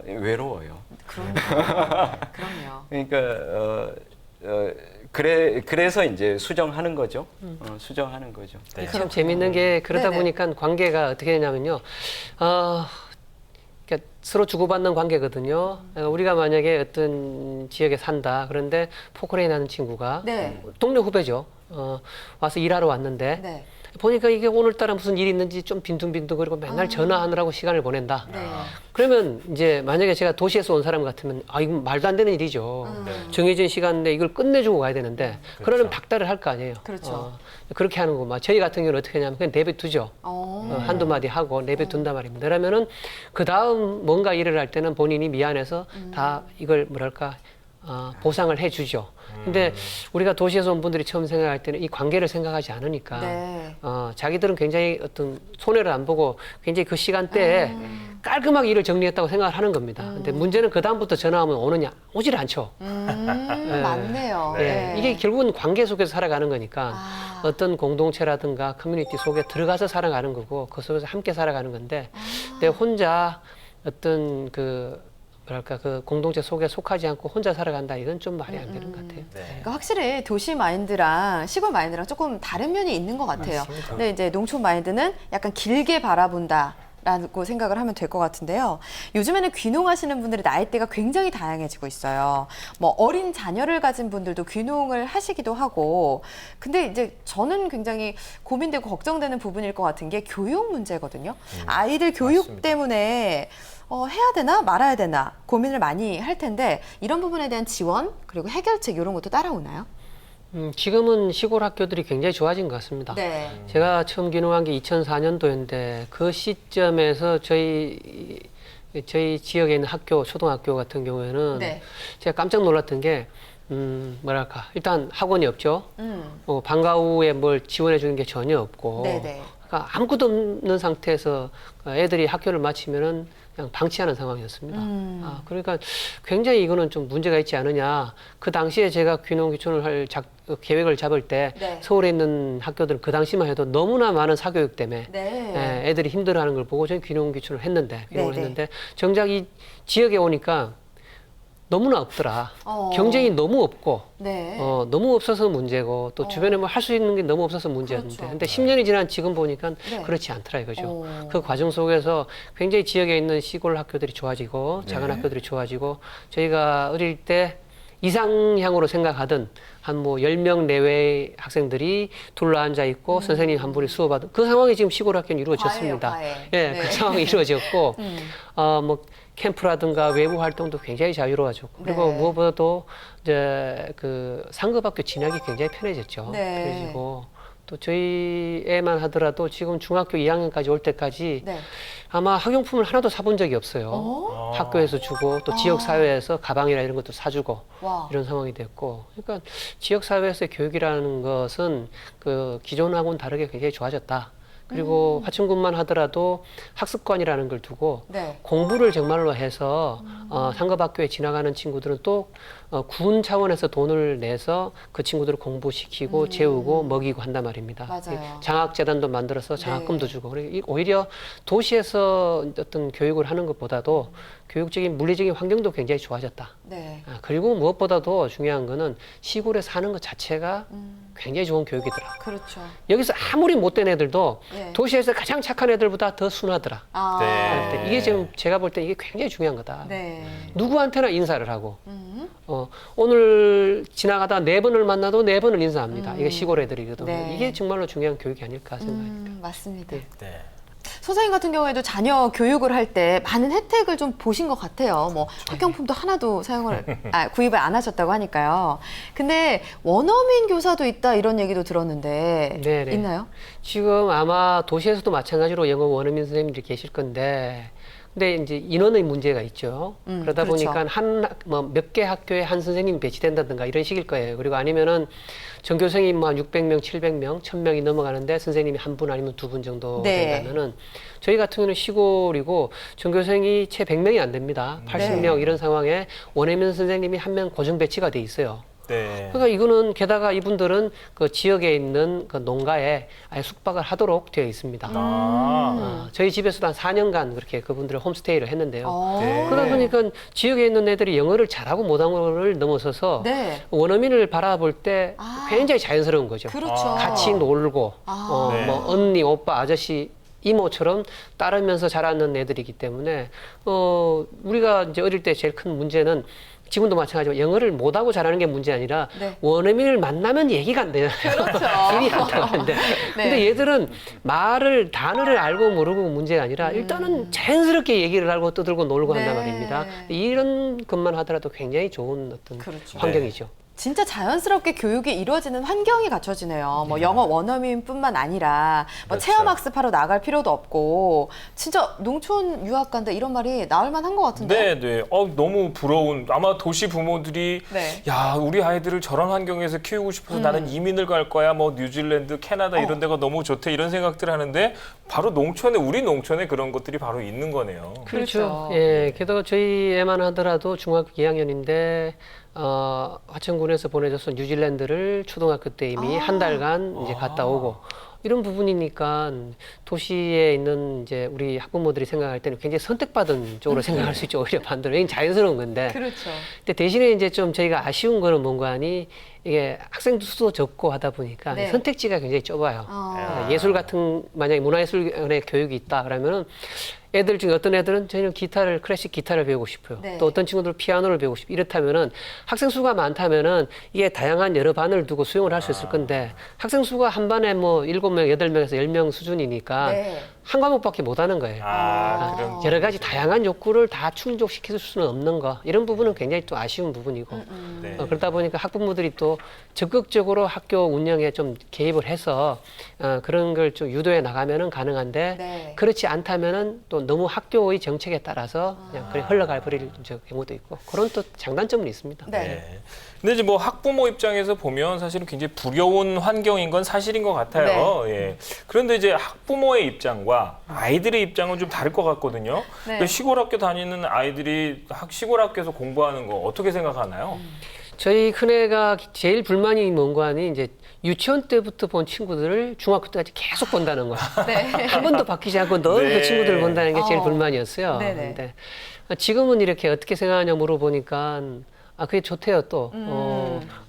외로워요. 그럼요. 그러니까 그래서 이제 수정하는 거죠. 수정하는 거죠. 네. 참 재밌는 게 그러다 네네. 보니까 관계가 어떻게 되냐면요. 그러니까 서로 주고받는 관계거든요. 그러니까 우리가 만약에 어떤 지역에 산다. 그런데 포크레인 하는 친구가 네. 동네 후배죠. 와서 일하러 왔는데 네. 보니까 이게 오늘따라 무슨 일이 있는지 좀 빈둥빈둥거리고 맨날 전화하느라고 시간을 보낸다. 네. 그러면 이제 만약에 제가 도시에서 온 사람 같으면 이건 말도 안 되는 일이죠. 정해진 시간인데 이걸 끝내주고 가야 되는데 그러면 박달을 할 거 아니에요. 그렇죠. 그렇게 하는 거고 저희 같은 경우는 어떻게 하냐면 그냥 내뱉두죠. 한두 마디 하고 내뱉둔단 말입니다. 그러면은 그 다음 뭔가 일을 할 때는 본인이 미안해서 다 이걸 뭐랄까 보상을 해주죠. 근데 우리가 도시에서 온 분들이 처음 생각할 때는 이 관계를 생각하지 않으니까 네. 자기들은 굉장히 어떤 손해를 안 보고 굉장히 그 시간대에 깔끔하게 일을 정리했다고 생각을 하는 겁니다. 근데 문제는 그 다음부터 전화하면 오느냐? 오질 않죠. 맞네요. 네. 이게 결국은 관계 속에서 살아가는 거니까 어떤 공동체라든가 커뮤니티 속에 들어가서 살아가는 거고 그 속에서 함께 살아가는 건데 내 혼자 어떤 뭐랄까 그 공동체 속에 속하지 않고 혼자 살아간다 이건 좀 말이 안 되는 것 같아요. 네. 그러니까 확실히 도시 마인드랑 시골 마인드랑 조금 다른 면이 있는 것 같아요. 맞습니다. 근데 이제 농촌 마인드는 약간 길게 바라본다. 라고 생각을 하면 될 것 같은데요. 요즘에는 귀농하시는 분들의 나이대가 굉장히 다양해지고 있어요. 뭐 어린 자녀를 가진 분들도 귀농을 하시기도 하고. 근데 이제 저는 굉장히 고민되고 걱정되는 부분일 것 같은 게 교육 문제거든요. 아이들 교육 맞습니다. 때문에 해야 되나 말아야 되나 고민을 많이 할 텐데 이런 부분에 대한 지원 그리고 해결책 이런 것도 따라오나요? 지금은 시골 학교들이 굉장히 좋아진 것 같습니다. 네. 제가 처음 귀농한 게 2004년도인데 그 시점에서 저희 지역에 있는 학교, 초등학교 같은 경우에는 네. 제가 깜짝 놀랐던 게 뭐랄까 일단 학원이 없죠. 방과 후에 뭘 지원해 주는 게 전혀 없고 네네. 그러니까 아무것도 없는 상태에서 애들이 학교를 마치면은 그냥 방치하는 상황이었습니다. 그러니까 굉장히 이거는 좀 문제가 있지 않느냐. 그 당시에 제가 귀농 귀촌을 할 계획을 잡을 때 네. 서울에 있는 학교들 그 당시만 해도 너무나 많은 사교육 때문에 네. 애들이 힘들어하는 걸 보고 저는 귀농 귀촌을 했는데 귀농을 네네. 했는데 정작 이 지역에 오니까 너무나 없더라. 경쟁이 너무 없고 네. 너무 없어서 문제고 또 주변에 뭐 할 수 있는 게 너무 없어서 문제였는데 그렇죠. 근데 10년이 지난 지금 보니까 네. 그렇지 않더라 이거죠. 그 과정 속에서 굉장히 지역에 있는 시골 학교들이 좋아지고 작은 네. 학교들이 좋아지고 저희가 어릴 때 이상향으로 생각하던 한 뭐 10명 내외의 학생들이 둘러앉아 있고 선생님 한 분이 수업하던 그 상황이 지금 시골 학교는 이루어졌습니다. 과외요, 과외. 예, 네. 그 상황이 이루어졌고 뭐 캠프라든가 외부 활동도 굉장히 자유로워졌고 그리고 네. 무엇보다도 이제 그 상급학교 진학이 굉장히 편해졌죠. 네. 편해지고 또 저희 애만 하더라도 지금 중학교 2학년까지 올 때까지 네. 아마 학용품을 하나도 사본 적이 없어요. 학교에서 주고 또 지역 사회에서 가방이나 이런 것도 사주고 와. 이런 상황이 됐고 그러니까 지역 사회에서의 교육이라는 것은 그 기존하고는 다르게 굉장히 좋아졌다. 그리고 화천군만 하더라도 학습관이라는 걸 두고 네. 공부를 정말로 해서 상급학교에 지나가는 친구들은 또 군 차원에서 돈을 내서 그 친구들을 공부시키고 재우고 먹이고 한단 말입니다. 맞아요. 장학재단도 만들어서 장학금도 네. 주고 그리고 오히려 도시에서 어떤 교육을 하는 것보다도 교육적인 물리적인 환경도 굉장히 좋아졌다. 네. 그리고 무엇보다도 중요한 거는 시골에 사는 것 자체가 굉장히 좋은 교육이더라. 그렇죠. 여기서 아무리 못된 애들도 네. 도시에서 가장 착한 애들보다 더 순하더라. 네. 이게 지금 제가 볼 때 이게 굉장히 중요한 거다. 네. 누구한테나 인사를 하고 오늘 지나가다 4번을 만나도 4번을 인사합니다. 이게 시골 애들이거든요. 네. 이게 정말로 중요한 교육이 아닐까 생각합니다. 맞습니다. 네. 선생님 같은 경우에도 자녀 교육을 할 때 많은 혜택을 좀 보신 것 같아요. 뭐 학용품도 하나도 구입을 안 하셨다고 하니까요. 근데 원어민 교사도 있다 이런 얘기도 들었는데 네네. 있나요? 지금 아마 도시에서도 마찬가지로 영어 원어민 선생님들이 계실 건데, 근데 이제 인원의 문제가 있죠. 그러다 그렇죠. 보니까 몇 개 학교에 한 선생님이 배치된다든가 이런 식일 거예요. 그리고 아니면은 전교생이 뭐 600명, 700명, 1000명이 넘어가는데 선생님이 한 분 아니면 두 분 정도 네. 된다면은 저희 같은 경우는 시골이고 전교생이 채 100명이 안 됩니다. 80명 이런 상황에 원어민 선생님이 한 명 고정 배치가 돼 있어요. 네. 그러니까 이거는 게다가 이분들은 그 지역에 있는 그 농가에 아예 숙박을 하도록 되어 있습니다. 저희 집에서도 한 4년간 그렇게 그분들을 홈스테이를 했는데요. 네. 그러다 보니까 지역에 있는 애들이 영어를 잘하고 못하고를 넘어서서 네. 원어민을 바라볼 때 굉장히 자연스러운 거죠. 그렇죠. 같이 놀고, 네. 뭐 언니, 오빠, 아저씨, 이모처럼 따르면서 자라는 애들이기 때문에 우리가 이제 어릴 때 제일 큰 문제는 지금도 마찬가지로 영어를 못하고 자라는 게 문제 아니라 네. 원어민을 만나면 얘기가 안 되잖아요. 그렇죠. 길이 안 나가는데. 네. 근데 얘들은 단어를 알고 모르고 문제가 아니라 일단은 자연스럽게 얘기를 하고 떠들고 놀고 네. 한단 말입니다. 이런 것만 하더라도 굉장히 좋은 어떤 그렇죠. 환경이죠. 진짜 자연스럽게 교육이 이루어지는 환경이 갖춰지네요. 뭐 영어 원어민뿐만 아니라 뭐 그렇죠. 체험학습하러 나갈 필요도 없고 진짜 농촌 유학 간다 이런 말이 나올 만한 것 같은데. 네, 네. 너무 부러운. 아마 도시 부모들이 네. 야, 우리 아이들을 저런 환경에서 키우고 싶어서 나는 이민을 갈 거야. 뭐 뉴질랜드, 캐나다 이런 데가 너무 좋대. 이런 생각들 하는데 바로 우리 농촌에 그런 것들이 바로 있는 거네요. 그렇죠. 예, 게다가 저희 애만 하더라도 중학교 2학년인데 화천군에서 보내줘서 뉴질랜드를 초등학교 때 이미 한 달간 이제 갔다 오고 이런 부분이니까 도시에 있는 이제 우리 학부모들이 생각할 때는 굉장히 선택받은 쪽으로 생각할 수 있죠. 오히려 반대로 굉장히 자연스러운 건데. 그렇죠. 근데 대신에 이제 좀 저희가 아쉬운 거는 뭔가 하니 이게 학생 수도 적고 하다 보니까 네. 선택지가 굉장히 좁아요. 예술 같은 만약에 문화예술의 교육이 있다 그러면은 애들 중에 어떤 애들은 저희는 클래식 기타를 배우고 싶어요. 네. 또 어떤 친구들은 피아노를 배우고 싶고 이렇다면은 학생 수가 많다면은 이게 다양한 여러 반을 두고 수용을 할 수 있을 건데 학생 수가 한 반에 뭐 7명, 8명에서 10명 수준이니까 네. 한 과목밖에 못 하는 거예요. 그럼 여러 가지 다양한 욕구를 다 충족시킬 수는 없는 거 이런 부분은 굉장히 또 아쉬운 부분이고 네. 그러다 보니까 학부모들이 또 적극적으로 학교 운영에 좀 개입을 해서 그런 걸 좀 유도해 나가면은 가능한데 네. 그렇지 않다면은 또 너무 학교의 정책에 따라서 그냥 그래 흘러갈 버릴 경우도 있고 그런 또 장단점은 있습니다. 네. 네. 근데 이제 뭐 학부모 입장에서 보면 사실은 굉장히 부러운 환경인 건 사실인 것 같아요. 예. 그런데 이제 학부모의 입장과 아이들의 입장은 좀 다를 것 같거든요. 네. 근데 시골 학교 다니는 아이들이 시골 학교에서 공부하는 거 어떻게 생각하나요? 저희 큰애가 제일 불만이 뭔가 하니 이제 유치원 때부터 본 친구들을 중학교 때까지 계속 본다는 거야. 한 번도 바뀌지 않고 늘 네. 그 친구들을 본다는 게 제일 불만이었어요. 네네. 근데 지금은 이렇게 어떻게 생각하냐 물어보니까 그게 좋대요 또.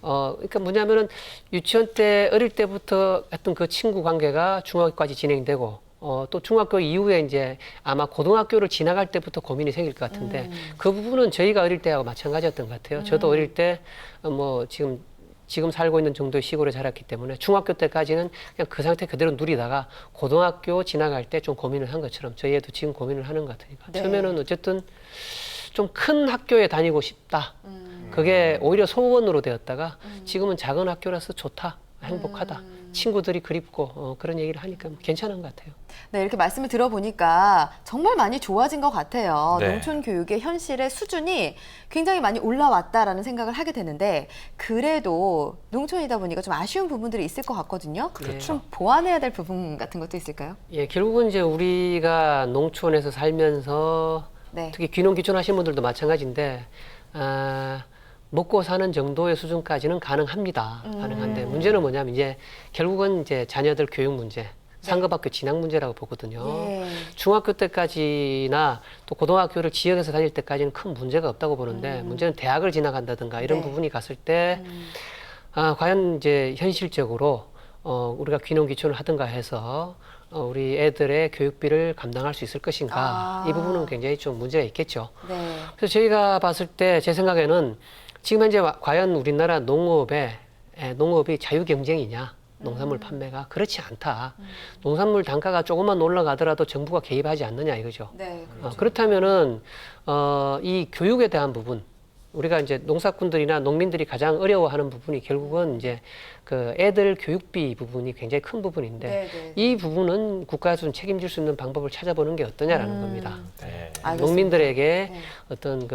그러니까 뭐냐면은 유치원 때 어릴 때부터 했던 그 친구 관계가 중학교까지 진행되고 또 중학교 이후에 이제 아마 고등학교를 지나갈 때부터 고민이 생길 것 같은데 그 부분은 저희가 어릴 때하고 마찬가지였던 것 같아요. 저도 어릴 때 뭐 지금 살고 있는 정도의 시골에 자랐기 때문에 중학교 때까지는 그냥 그 상태 그대로 누리다가 고등학교 지나갈 때 좀 고민을 한 것처럼 저희 애도 지금 고민을 하는 것 같으니까 네. 처음에는 어쨌든 좀 큰 학교에 다니고 싶다. 그게 오히려 소원으로 되었다가 지금은 작은 학교라서 좋다. 행복하다. 친구들이 그립고 그런 얘기를 하니까 괜찮은 것 같아요. 네, 이렇게 말씀을 들어보니까 정말 많이 좋아진 것 같아요. 네. 농촌 교육의 현실의 수준이 굉장히 많이 올라왔다라는 생각을 하게 되는데 그래도 농촌이다 보니까 좀 아쉬운 부분들이 있을 것 같거든요. 그렇죠. 좀 보완해야 될 부분 같은 것도 있을까요? 예, 결국은 이제 우리가 농촌에서 살면서 네. 특히 귀농 귀촌하신 분들도 마찬가지인데 먹고 사는 정도의 수준까지는 가능합니다. 가능한데 문제는 뭐냐면 이제 결국은 이제 자녀들 교육 문제, 상급학교 진학 문제라고 보거든요. 예. 중학교 때까지나 또 고등학교를 지역에서 다닐 때까지는 큰 문제가 없다고 보는데 문제는 대학을 진학한다든가 이런 네. 부분이 갔을 때 과연 이제 현실적으로 우리가 귀농 귀촌을 하든가 해서 우리 애들의 교육비를 감당할 수 있을 것인가 이 부분은 굉장히 좀 문제가 있겠죠. 네. 그래서 저희가 봤을 때 제 생각에는 지금 현재 과연 우리나라 농업이 자유 경쟁이냐 농산물 판매가 그렇지 않다. 농산물 단가가 조금만 올라가더라도 정부가 개입하지 않느냐 이거죠. 네. 그렇다면은 이 교육에 대한 부분 우리가 이제 농사꾼들이나 농민들이 가장 어려워하는 부분이 결국은 이제 그 애들 교육비 부분이 굉장히 큰 부분인데 네. 이 부분은 국가에서 좀 책임질 수 있는 방법을 찾아보는 게 어떠냐라는 겁니다. 네. 알겠습니다. 농민들에게 네. 어떤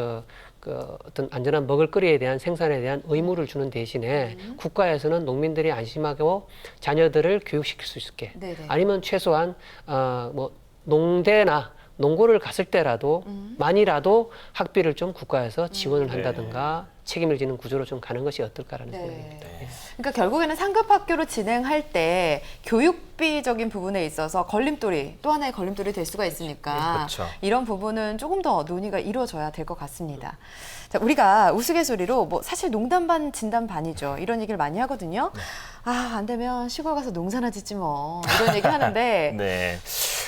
어떤 안전한 먹을거리에 대한 생산에 대한 의무를 주는 대신에 국가에서는 농민들이 안심하고 자녀들을 교육시킬 수 있게 네네. 아니면 최소한 뭐 농대나 농고를 갔을 때라도 만이라도 학비를 좀 국가에서 지원을 한다든가 책임을 지는 구조로 좀 가는 것이 어떨까라는 생각입니다. 네. 그러니까 결국에는 상급 학교로 진행할 때 교육비적인 부분에 있어서 걸림돌이 또 하나의 걸림돌이 될 수가 있으니까 그렇죠. 이런 부분은 조금 더 논의가 이루어져야 될 것 같습니다. 자, 우리가 우스갯소리로 뭐 사실 농담 반 진담 반이죠. 이런 얘기를 많이 하거든요. 아, 안 되면 시골 가서 농사나 짓지 뭐 이런 얘기 하는데 네.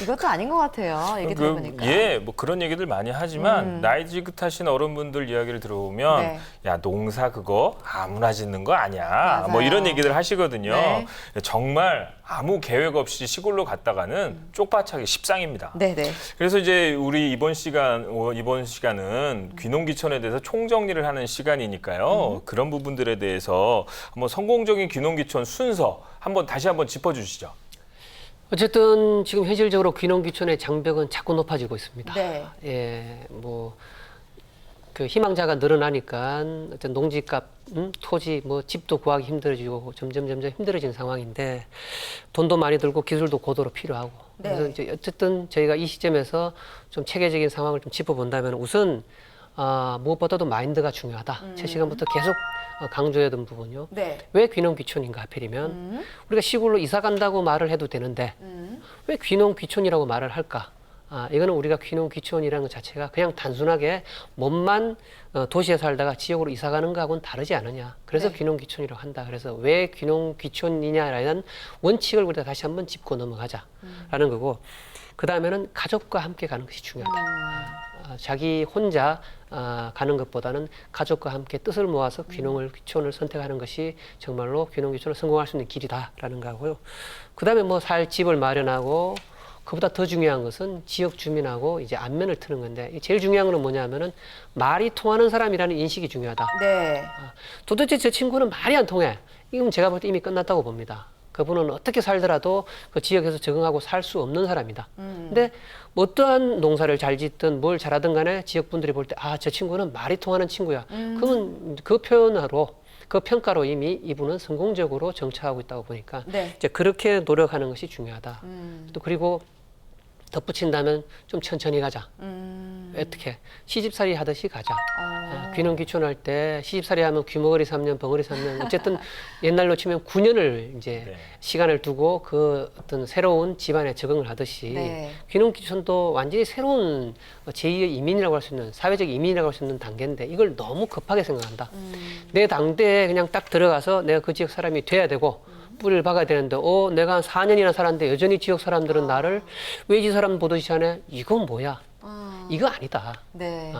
이것도 아닌 것 같아요. 얘기 들어보니까. 예, 뭐 그런 얘기들 많이 하지만 나이 지긋하신 어른분들 이야기를 들어보면 네. 야 농사 그거 아무나 짓는 거 아니야. 맞아요. 뭐 이런 얘기들 하시거든요. 네. 정말 아무 계획 없이 시골로 갔다가는 쪽파차기 십상입니다. 네네. 그래서 이제 우리 이번 시간은 귀농귀촌에 대해서 총정리를 하는 시간이니까요. 그런 부분들에 대해서 한번 성공적인 귀농귀촌 순서 다시 한번 짚어주시죠. 어쨌든 지금 현실적으로 귀농귀촌의 장벽은 자꾸 높아지고 있습니다. 네. 예, 뭐 그 희망자가 늘어나니까 어떤 농지값, 토지, 뭐 집도 구하기 힘들어지고 점점 힘들어지는 상황인데 돈도 많이 들고 기술도 고도로 필요하고 네. 그래서 이제 어쨌든 저희가 이 시점에서 좀 체계적인 상황을 좀 짚어본다면 우선 무엇보다도 마인드가 중요하다. 첫 시간부터 계속 강조했던 부분요. 네. 왜 귀농귀촌인가 하필이면 우리가 시골로 이사 간다고 말을 해도 되는데 왜 귀농귀촌이라고 말을 할까? 이거는 우리가 귀농귀촌이라는 것 자체가 그냥 단순하게 몸만 도시에 살다가 지역으로 이사 가는 거하고는 다르지 않느냐. 그래서 네. 귀농귀촌이라고 한다. 그래서 왜 귀농귀촌이냐라는 원칙을 우리가 다시 한번 짚고 넘어가자라는 거고 그 다음에는 가족과 함께 가는 것이 중요하다. 자기 혼자 가는 것보다는 가족과 함께 뜻을 모아서 귀촌을 선택하는 것이 정말로 귀농귀촌을 성공할 수 있는 길이다라는 거고요. 그 다음에 뭐 살 집을 마련하고 그보다 더 중요한 것은 지역 주민하고 이제 안면을 트는 건데 제일 중요한 건 뭐냐면은 말이 통하는 사람이라는 인식이 중요하다. 네. 도대체 저 친구는 말이 안 통해. 이건 제가 볼 때 이미 끝났다고 봅니다. 그분은 어떻게 살더라도 그 지역에서 적응하고 살 수 없는 사람이다. 근데 어떠한 농사를 잘 짓든 뭘 잘하든 간에 지역 분들이 볼 때 저 친구는 말이 통하는 친구야. 그러면 그 표현으로 그 평가로 이미 이분은 성공적으로 정착하고 있다고 보니까 네. 이제 그렇게 노력하는 것이 중요하다. 또 그리고 덧붙인다면 좀 천천히 가자. 어떻게 시집살이 하듯이 가자. 귀농귀촌할 때 시집살이 하면 귀머거리 3년, 벙어리 3년. 어쨌든 옛날로 치면 9년을 이제 네. 시간을 두고 그 어떤 새로운 집안에 적응을 하듯이 네. 귀농귀촌도 완전히 새로운 제2의 이민이라고 할 수 있는 사회적 이민이라고 할 수 있는 단계인데 이걸 너무 급하게 생각한다. 내 당대에 그냥 딱 들어가서 내가 그 지역 사람이 돼야 되고 뿌리를 박아야 되는데 내가 한 4년이나 살았는데 여전히 지역 사람들은 나를 외지 사람 보듯이 하네. 이건 뭐야? 이거 아니다. 네.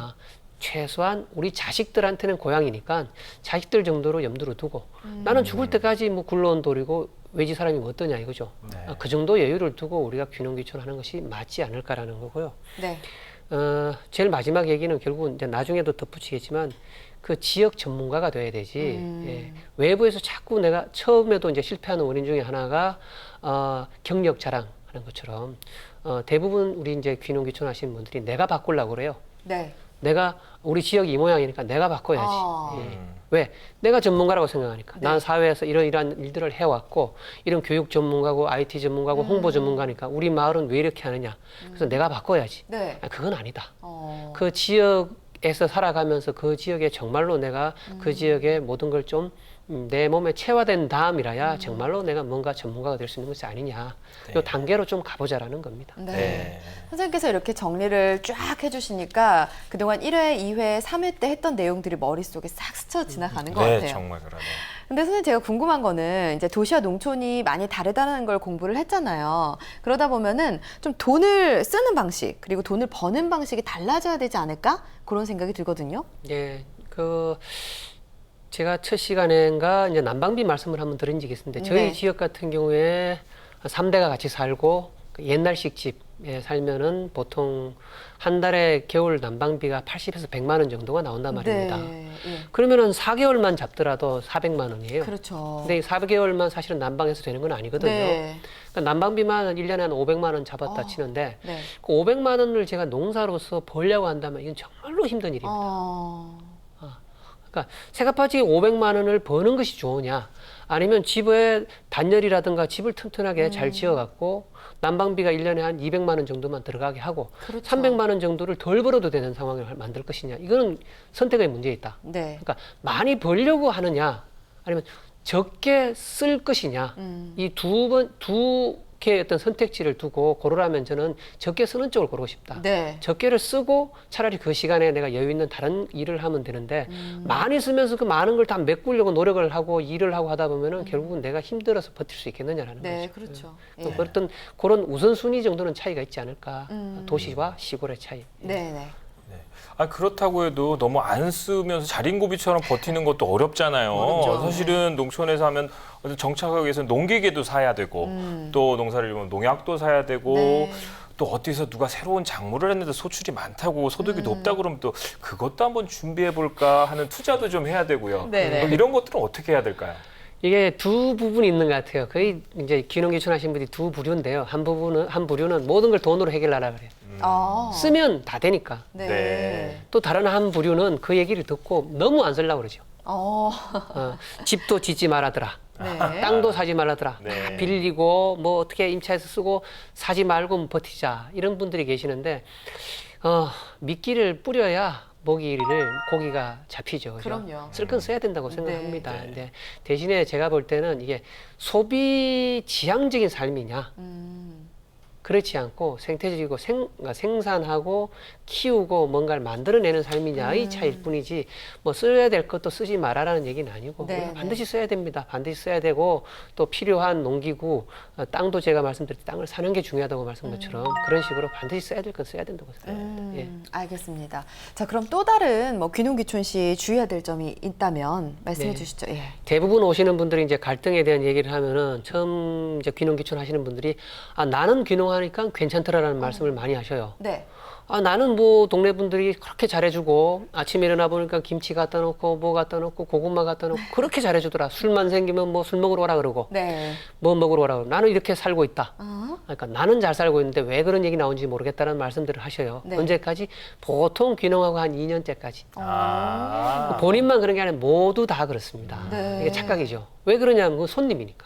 최소한 우리 자식들한테는 고향이니까 자식들 정도로 염두를 두고 나는 죽을 때까지 뭐 굴러온 돌이고 외지 사람이 뭐 어떠냐 이거죠. 네. 그 정도 여유를 두고 우리가 귀농귀촌 하는 것이 맞지 않을까라는 거고요. 네. 제일 마지막 얘기는 결국은 이제 나중에도 덧붙이겠지만 그 지역 전문가가 돼야 되지. 예. 외부에서 자꾸 내가 처음에도 이제 실패하는 원인 중에 하나가 경력 자랑하는 것처럼 대부분 우리 이제 귀농귀촌 하시는 분들이 내가 바꾸려고 그래요. 네. 내가 우리 지역이 이 모양이니까 내가 바꿔야지. 예. 왜? 내가 전문가라고 생각하니까. 난 사회에서 이러이러한 일들을 해왔고 이런 교육 전문가고 IT 전문가고 홍보 전문가니까 우리 마을은 왜 이렇게 하느냐. 그래서 내가 바꿔야지. 네. 그건 아니다. 그 지역에서 살아가면서 그 지역에 정말로 내가 그 지역의 모든 걸 좀 내 몸에 체화된 다음이라야 정말로 내가 뭔가 전문가가 될 수 있는 것이 아니냐. 이 단계로 좀 가보자라는 겁니다. 네. 네. 선생님께서 이렇게 정리를 쫙 해주시니까 그동안 1회, 2회, 3회 때 했던 내용들이 머릿속에 싹 스쳐 지나가는 것 네, 같아요. 정말 그러네요. 근데 선생님 제가 궁금한 거는 이제 도시와 농촌이 많이 다르다는 걸 공부를 했잖아요. 그러다 보면은 좀 돈을 쓰는 방식 그리고 돈을 버는 방식이 달라져야 되지 않을까? 그런 생각이 들거든요. 예, 제가 첫 시간인가 이제 난방비 말씀을 한번 드린 적이 있는데 저희 네. 지역 같은 경우에 3대가 같이 살고 그 옛날식 집에 살면은 보통 한 달에 겨울 난방비가 80에서 100만 원 정도가 나온단 말입니다. 네. 예. 그러면은 4개월만 잡더라도 400만 원이에요. 그렇죠. 근데 이 4개월만 사실은 난방해서 되는 건 아니거든요. 네. 그러니까 난방비만 1년에 한 500만 원 잡았다 치는데 네. 그 500만 원을 제가 농사로서 벌려고 한다면 이건 정말로 힘든 일입니다. 그러니까 새가파지 500만 원을 버는 것이 좋으냐 아니면 집에 단열이라든가 집을 튼튼하게 잘 지어갖고 난방비가 1년에 한 200만 원 정도만 들어가게 하고 그렇죠. 300만 원 정도를 덜 벌어도 되는 상황을 만들 것이냐 이거는 선택의 문제에 있다. 네. 그러니까 많이 벌려고 하느냐 아니면 적게 쓸 것이냐 이 두 개의 어떤 선택지를 두고 고르라면 저는 적게 쓰는 쪽을 고르고 싶다. 네. 적게를 쓰고 차라리 그 시간에 내가 여유 있는 다른 일을 하면 되는데 많이 쓰면서 그 많은 걸 다 메꾸려고 노력을 하고 일을 하고 하다 보면은 결국은 내가 힘들어서 버틸 수 있겠느냐라는 네, 거죠. 그렇죠. 또 예. 어떤 그런 우선순위 정도는 차이가 있지 않을까. 도시와 시골의 차이. 네, 네. 아 그렇다고 해도 너무 안 쓰면서 자린고비처럼 버티는 것도 어렵잖아요. 어렵죠. 사실은 농촌에서 하면 어떤 정착하기 위해서 농기계도 사야 되고 또 농사를 지으면 농약도 사야 되고 네. 또 어디서 누가 새로운 작물을 했는데 소출이 많다고 소득이 높다 그러면 또 그것도 한번 준비해 볼까 하는 투자도 좀 해야 되고요. 네네. 그럼 이런 것들은 어떻게 해야 될까요? 이게 두 부분이 있는 것 같아요. 거의 이제 귀농귀촌 하신 분들이 두 부류인데요. 한 부류는 모든 걸 돈으로 해결하라 그래요. 쓰면 다 되니까. 네. 네. 또 다른 한 부류는 그 얘기를 듣고 너무 안 쓰려고 그러죠. 집도 짓지 말아더라. 네. 땅도 사지 말아더라. 네. 다 빌리고 뭐 어떻게 임차해서 쓰고 사지 말고 버티자. 이런 분들이 계시는데 미끼를 뿌려야 고기가 잡히죠. 그죠? 그럼요. 쓸 건 써야 된다고 네. 생각합니다. 네. 근데 대신에 제가 볼 때는 이게 소비 지향적인 삶이냐 그렇지 않고 생태적이고 생산하고 키우고 뭔가를 만들어내는 삶이냐의 차이일 뿐이지 뭐 써야 될 것도 쓰지 말아라는 얘기는 아니고 네, 우리가 반드시 써야 됩니다. 반드시 써야 되고 또 필요한 농기구 땅도 제가 말씀드릴 때 땅을 사는 게 중요하다고 말씀드린 것처럼 그런 식으로 반드시 써야 될 건 써야 된다고 생각합니다. 예. 알겠습니다. 자, 그럼 또 다른 뭐 귀농귀촌 시 주의해야 될 점이 있다면 말씀해 네. 주시죠. 예. 대부분 오시는 분들이 이제 갈등에 대한 얘기를 하면은 처음 이제 귀농귀촌 하시는 분들이 나는 귀농하니까 괜찮더라라는 말씀을 많이 하셔요. 네. 나는 뭐 동네 분들이 그렇게 잘해주고 아침에 일어나 보니까 김치 갖다 놓고 뭐 갖다 놓고 고구마 갖다 놓고 그렇게 잘해주더라. 술만 생기면 뭐 술 먹으러 오라 그러고 네. 뭐 먹으러 오라 그러고 나는 이렇게 살고 있다. 그러니까 나는 잘 살고 있는데 왜 그런 얘기 나오는지 모르겠다는 말씀들을 하셔요. 네. 언제까지? 보통 귀농하고 한 2년째까지. 아. 본인만 그런 게 아니라 모두 다 그렇습니다. 네. 이게 착각이죠. 왜 그러냐면 그 손님이니까.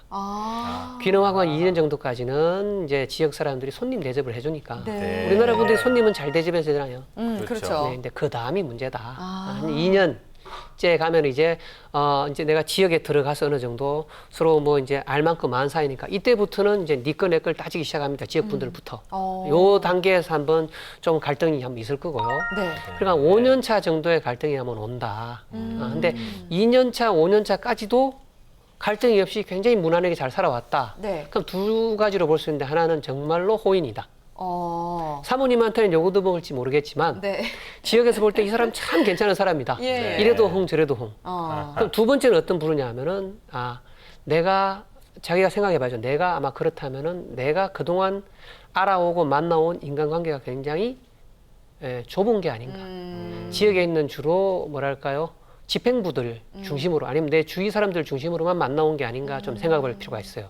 귀농하고 한 2년 정도까지는 이제 지역 사람들이 손님 대접을 해주니까. 네. 우리나라 분들이 손님은 잘 대접해 주잖아요. 그렇죠. 그렇죠. 네, 근데 그 다음이 문제다. 한 2년째 가면 이제 내가 지역에 들어가서 어느 정도 서로 뭐 이제 알 만큼 안 사이니까 이때부터는 이제 네 거 내 걸 따지기 시작합니다. 지역 분들부터. 요 단계에서 한번 좀 갈등이 한번 있을 거고요. 네. 그러니까 5년 차 정도의 갈등이 한번 온다. 근데 2년 차, 5년 차까지도 갈등이 없이 굉장히 무난하게 잘 살아왔다. 네. 그럼 두 가지로 볼 수 있는데 하나는 정말로 호인이다. 사모님한테는 요거도 먹을지 모르겠지만 네. 지역에서 볼 때 이 사람 참 괜찮은 사람이다. 예. 이래도 홍 저래도 홍. 어. 그럼 두 번째는 어떤 부류냐 하면은 내가 자기가 생각해봐야죠. 내가 아마 그렇다면은 내가 그동안 알아오고 만나온 인간관계가 굉장히 좁은 게 아닌가. 지역에 있는 주로 뭐랄까요? 집행부들 중심으로 아니면 내 주위 사람들 중심으로만 만나온 게 아닌가 좀 생각할 필요가 있어요.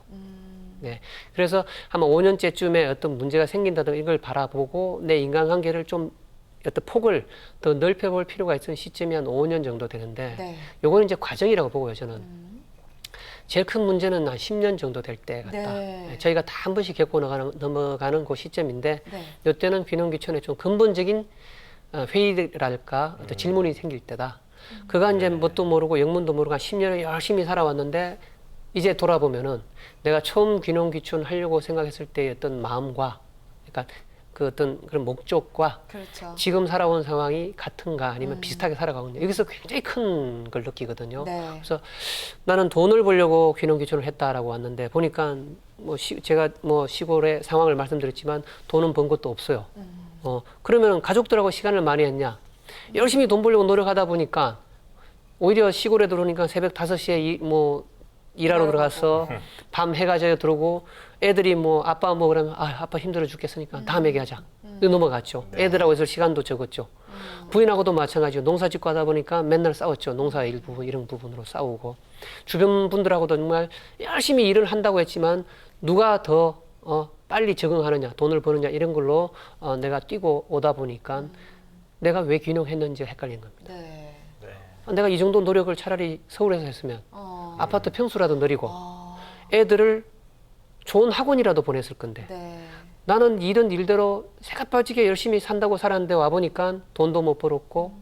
네. 그래서 아마 5년째쯤에 어떤 문제가 생긴다든가 이걸 바라보고 내 인간관계를 좀 어떤 폭을 더 넓혀볼 필요가 있는 시점이 한 5년 정도 되는데 네. 요거는 이제 과정이라고 보고요, 저는. 제일 큰 문제는 한 10년 정도 될 때 같다. 네. 저희가 다 한 번씩 겪고 넘어가는 그 시점인데 네. 이때는 귀농귀촌에 좀 근본적인 회의랄까 어떤 질문이 생길 때다. 그가 이제 뭣도 모르고 영문도 모르고 한 10년을 열심히 살아왔는데 이제 돌아보면은 내가 처음 귀농귀촌 하려고 생각했을 때의 어떤 마음과 그러니까 그 어떤 그런 목적과 그렇죠. 지금 살아온 상황이 같은가 아니면 비슷하게 살아가고 있냐 여기서 굉장히 큰 걸 느끼거든요. 네. 그래서 나는 돈을 벌려고 귀농귀촌을 했다라고 왔는데 보니까 뭐 제가 뭐 시골의 상황을 말씀드렸지만 돈은 번 것도 없어요. 그러면 가족들하고 시간을 많이 했냐? 열심히 돈 벌려고 노력하다 보니까 오히려 시골에 들어오니까 새벽 5시에 뭐 일하러 들어가서 밤 해가 져 들어오고 애들이 뭐 아빠 뭐 그러면 아빠 힘들어 죽겠으니까 다음 얘기하자. 넘어갔죠. 애들하고 있을 시간도 적었죠. 부인하고도 마찬가지고 농사 짓고 하다 보니까 맨날 싸웠죠. 농사 일부분 이런 부분으로 싸우고 주변 분들하고도 정말 열심히 일을 한다고 했지만 누가 더 빨리 적응하느냐 돈을 버느냐 이런 걸로 내가 뛰고 오다 보니까 내가 왜 귀농했는지 헷갈린 겁니다. 네. 내가 이 정도 노력을 차라리 서울에서 했으면 아파트 평수라도 늘리고 애들을 좋은 학원이라도 보냈을 건데 네. 나는 이런 일대로 새가 빠지게 열심히 산다고 살았는데 와보니까 돈도 못 벌었고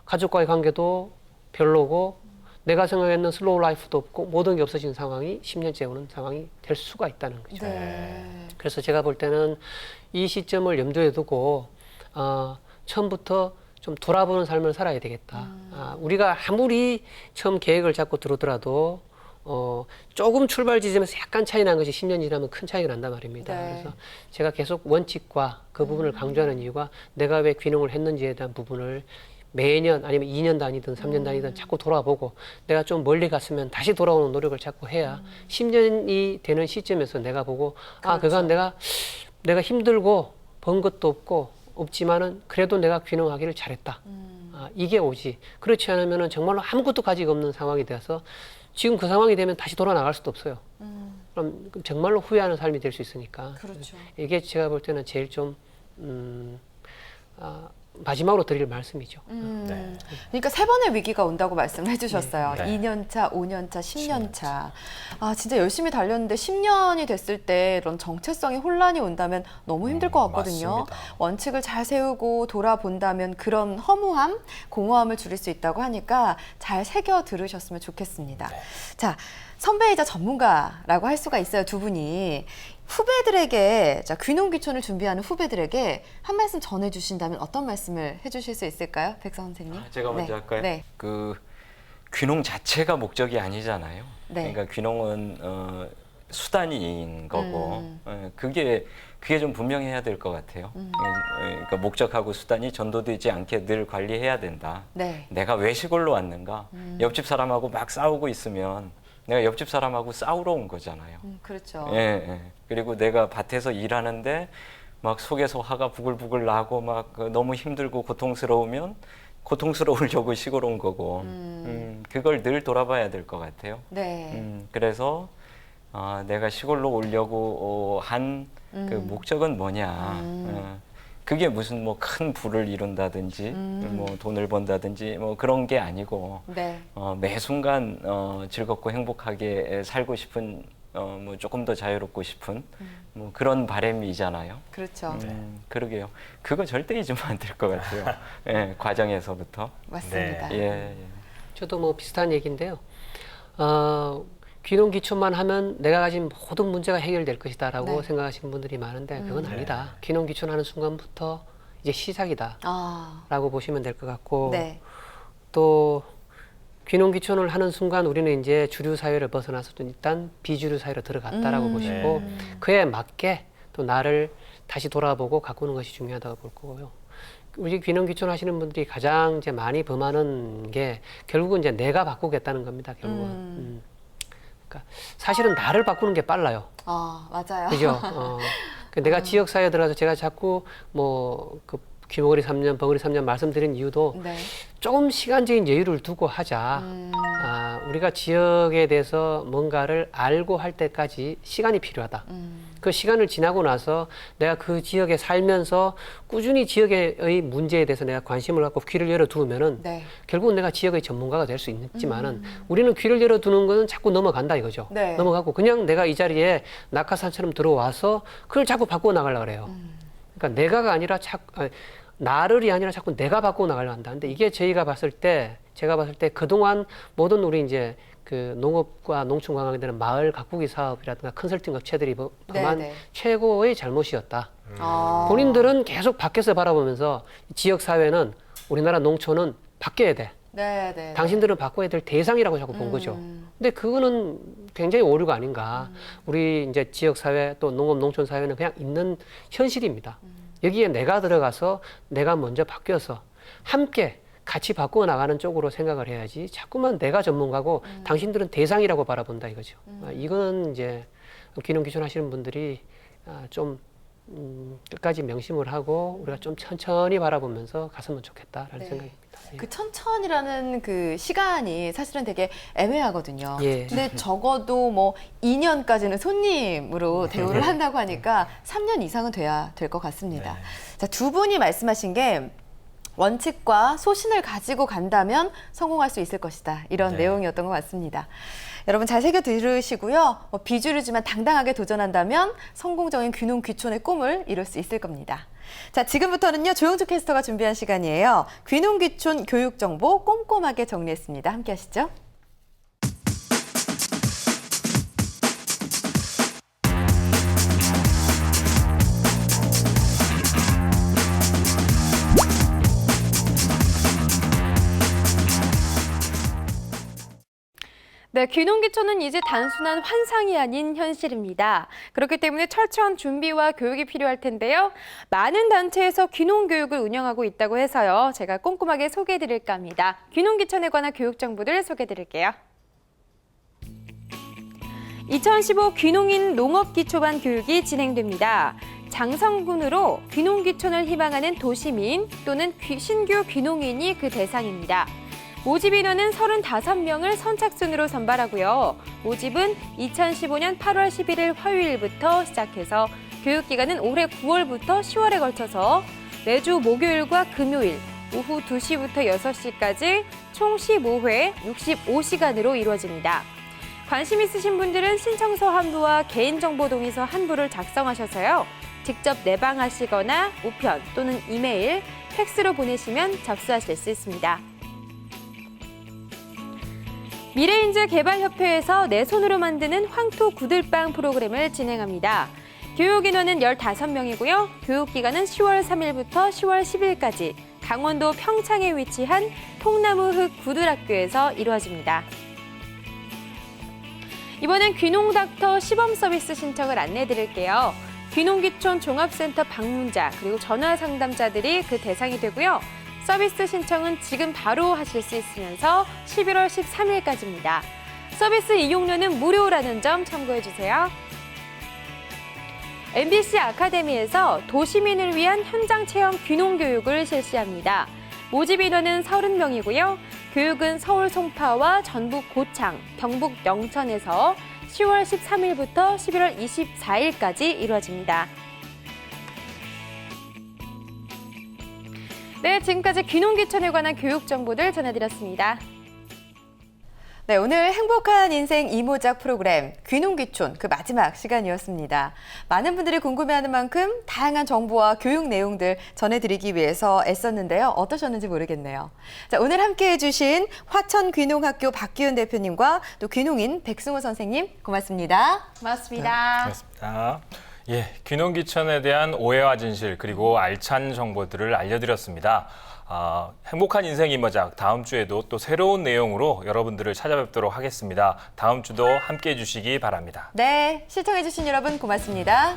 가족과의 관계도 별로고 내가 생각했는 슬로우 라이프도 없고 모든 게 없어진 상황이 10년째 오는 상황이 될 수가 있다는 거죠. 네. 그래서 제가 볼 때는 이 시점을 염두에 두고 처음부터 좀 돌아보는 삶을 살아야 되겠다. 우리가 아무리 처음 계획을 잡고 들어오더라도 조금 출발 지점에서 약간 차이 난 것이 10년 지나면 큰 차이가 난단 말입니다. 네. 그래서 제가 계속 원칙과 그 부분을 강조하는 이유가 내가 왜 귀농을 했는지에 대한 부분을 매년 아니면 2년 단위든 3년 단위든 자꾸 돌아보고 내가 좀 멀리 갔으면 다시 돌아오는 노력을 자꾸 해야 10년이 되는 시점에서 내가 보고 그간 내가 힘들고 번 것도 없지만은 그래도 내가 귀농하기를 잘했다. 이게 오지. 그렇지 않으면은 정말로 아무것도 가지고 없는 상황이 돼서 지금 그 상황이 되면 다시 돌아나갈 수도 없어요. 그럼 정말로 후회하는 삶이 될 수 있으니까. 그렇죠. 이게 제가 볼 때는 제일 좀 마지막으로 드릴 말씀이죠. 네. 그러니까 세 번의 위기가 온다고 말씀을 해주셨어요. 네. 2년차, 5년차, 10년차. 진짜 열심히 달렸는데 10년이 됐을 때 이런 정체성의 혼란이 온다면 너무 힘들 것 같거든요. 맞습니다. 원칙을 잘 세우고 돌아본다면 그런 허무함, 공허함을 줄일 수 있다고 하니까 잘 새겨 들으셨으면 좋겠습니다. 네. 자, 선배이자 전문가라고 할 수가 있어요, 두 분이. 후배들에게, 귀농 귀촌을 준비하는 후배들에게 한 말씀 전해주신다면 어떤 말씀을 해주실 수 있을까요? 백성 선생님. 제가 먼저 네. 할까요? 네. 그 귀농 자체가 목적이 아니잖아요. 네. 그러니까 귀농은 수단인 거고 그게 좀 분명해야 될 것 같아요. 그러니까 목적하고 수단이 전도되지 않게 늘 관리해야 된다. 네. 내가 왜 시골로 왔는가? 옆집 사람하고 막 싸우고 있으면 내가 옆집 사람하고 싸우러 온 거잖아요. 그렇죠. 예. 그리고 내가 밭에서 일하는데 막 속에서 화가 부글부글 나고 막 너무 힘들고 고통스러우면 고통스러우려고 시골 온 거고 그걸 늘 돌아봐야 될 것 같아요. 네. 그래서 내가 시골로 오려고 한 그 목적은 뭐냐. 그게 무슨 뭐 큰 부를 이룬다든지 뭐 돈을 번다든지 뭐 그런 게 아니고 네. 매 순간 즐겁고 행복하게 살고 싶은 뭐 조금 더 자유롭고 싶은 뭐 그런 바람이잖아요. 그렇죠. 그러게요. 그거 절대 잊으면 안 될 것 같아요. 예, 과정에서부터. 맞습니다. 예. 저도 뭐 비슷한 얘기인데요. 귀농 귀촌만 하면 내가 가진 모든 문제가 해결될 것이다라고 네. 생각하시는 분들이 많은데 그건 아니다. 귀농 귀촌하는 순간부터 이제 시작이다라고 보시면 될 것 같고 네. 또 귀농 귀촌을 하는 순간 우리는 이제 주류 사회를 벗어나서 일단 비주류 사회로 들어갔다라고 보시고 그에 맞게 또 나를 다시 돌아보고 가꾸는 것이 중요하다고 볼 거고요. 우리 귀농 귀촌 하시는 분들이 가장 이제 많이 범하는 게 결국은 이제 내가 바꾸겠다는 겁니다. 결국은. 그러니까 사실은 나를 바꾸는 게 빨라요. 맞아요. 그죠? 내가 지역 사회에 들어가서 제가 자꾸 귀머거리 3년, 버거리 3년 말씀드린 이유도 네. 조금 시간적인 여유를 두고 하자. 우리가 지역에 대해서 뭔가를 알고 할 때까지 시간이 필요하다. 그 시간을 지나고 나서 내가 그 지역에 살면서 꾸준히 지역의 문제에 대해서 내가 관심을 갖고 귀를 열어두면은 네. 결국은 내가 지역의 전문가가 될 수 있지만은 우리는 귀를 열어두는 거는 자꾸 넘어간다 이거죠. 네. 넘어가고 그냥 내가 이 자리에 낙하산처럼 들어와서 그걸 자꾸 바꾸어 나가려고 그래요. 그러니까 내가가 아니라 나를이 아니라 자꾸 내가 바꾸어 나가려고 한다. 근데 이게 제가 봤을 때 그동안 모든 우리 이제 그 농업과 농촌 관광에 대한 마을 가꾸기 사업이라든가 컨설팅 업체들이 범한 네. 최고의 잘못이었다. 아. 본인들은 계속 밖에서 바라보면서 지역 사회는 우리나라 농촌은 바뀌어야 돼. 네. 당신들은 바꿔야 될 대상이라고 자꾸 본 거죠. 근데 그거는 굉장히 오류가 아닌가. 우리 이제 지역 사회 또 농업 농촌 사회는 그냥 있는 현실입니다. 여기에 내가 들어가서 내가 먼저 바뀌어서 함께 같이 바꾸어 나가는 쪽으로 생각을 해야지 자꾸만 내가 전문가고 당신들은 대상이라고 바라본다 이거죠. 이거는 이제 귀농 귀촌 하시는 분들이 좀 끝까지 명심을 하고 우리가 좀 천천히 바라보면서 갔으면 좋겠다라는 네. 생각입니다. 예. 그 천천이라는 그 시간이 사실은 되게 애매하거든요. 예. 근데 적어도 뭐 2년까지는 손님으로 대우를 한다고 하니까 3년 이상은 돼야 될 것 같습니다. 자, 두 분이 말씀하신 게 원칙과 소신을 가지고 간다면 성공할 수 있을 것이다. 이런 네. 내용이었던 것 같습니다. 여러분 잘 새겨 들으시고요. 비주류지만 당당하게 도전한다면 성공적인 귀농 귀촌의 꿈을 이룰 수 있을 겁니다. 자, 지금부터는요. 조영주 캐스터가 준비한 시간이에요. 귀농 귀촌 교육 정보 꼼꼼하게 정리했습니다. 함께 하시죠. 네, 귀농 귀촌은 이제 단순한 환상이 아닌 현실입니다. 그렇기 때문에 철저한 준비와 교육이 필요할 텐데요. 많은 단체에서 귀농 교육을 운영하고 있다고 해서요. 제가 꼼꼼하게 소개해드릴까 합니다. 귀농 귀촌에 관한 교육 정보들 소개해드릴게요. 2015 귀농인 농업기초반 교육이 진행됩니다. 장성군으로 귀농 귀촌을 희망하는 도시민 또는 신규 귀농인이 그 대상입니다. 모집 인원은 35명을 선착순으로 선발하고요. 모집은 2015년 8월 11일 화요일부터 시작해서 교육기간은 올해 9월부터 10월에 걸쳐서 매주 목요일과 금요일 오후 2시부터 6시까지 총 15회 65시간으로 이루어집니다. 관심 있으신 분들은 신청서 한 부와 개인정보 동의서 한 부를 작성하셔서요. 직접 내방하시거나 우편 또는 이메일, 팩스로 보내시면 접수하실 수 있습니다. 미래인재 개발협회에서 내 손으로 만드는 황토 구들빵 프로그램을 진행합니다. 교육 인원은 15명이고요. 교육기간은 10월 3일부터 10월 10일까지 강원도 평창에 위치한 통나무흙 구들학교에서 이루어집니다. 이번엔 귀농닥터 시범 서비스 신청을 안내해드릴게요. 귀농귀촌 종합센터 방문자 그리고 전화 상담자들이 그 대상이 되고요. 서비스 신청은 지금 바로 하실 수 있으면서 11월 13일까지입니다. 서비스 이용료는 무료라는 점 참고해주세요. MBC 아카데미에서 도시민을 위한 현장 체험 귀농 교육을 실시합니다. 모집 인원은 30명이고요. 교육은 서울 송파와 전북 고창, 경북 영천에서 10월 13일부터 11월 24일까지 이루어집니다. 네, 지금까지 귀농 귀촌에 관한 교육 정보들 전해드렸습니다. 네, 오늘 행복한 인생 이모작 프로그램 귀농 귀촌 그 마지막 시간이었습니다. 많은 분들이 궁금해하는 만큼 다양한 정보와 교육 내용들 전해드리기 위해서 애썼는데요. 어떠셨는지 모르겠네요. 자, 오늘 함께해 주신 화천 귀농학교 박기훈 대표님과 또 귀농인 백승호 선생님 고맙습니다. 고맙습니다. 고맙습니다. 예, 귀농 귀촌에 대한 오해와 진실 그리고 알찬 정보들을 알려드렸습니다. 행복한 인생 이모작 다음 주에도 또 새로운 내용으로 여러분들을 찾아뵙도록 하겠습니다. 다음 주도 함께해 주시기 바랍니다. 네, 시청해 주신 여러분 고맙습니다.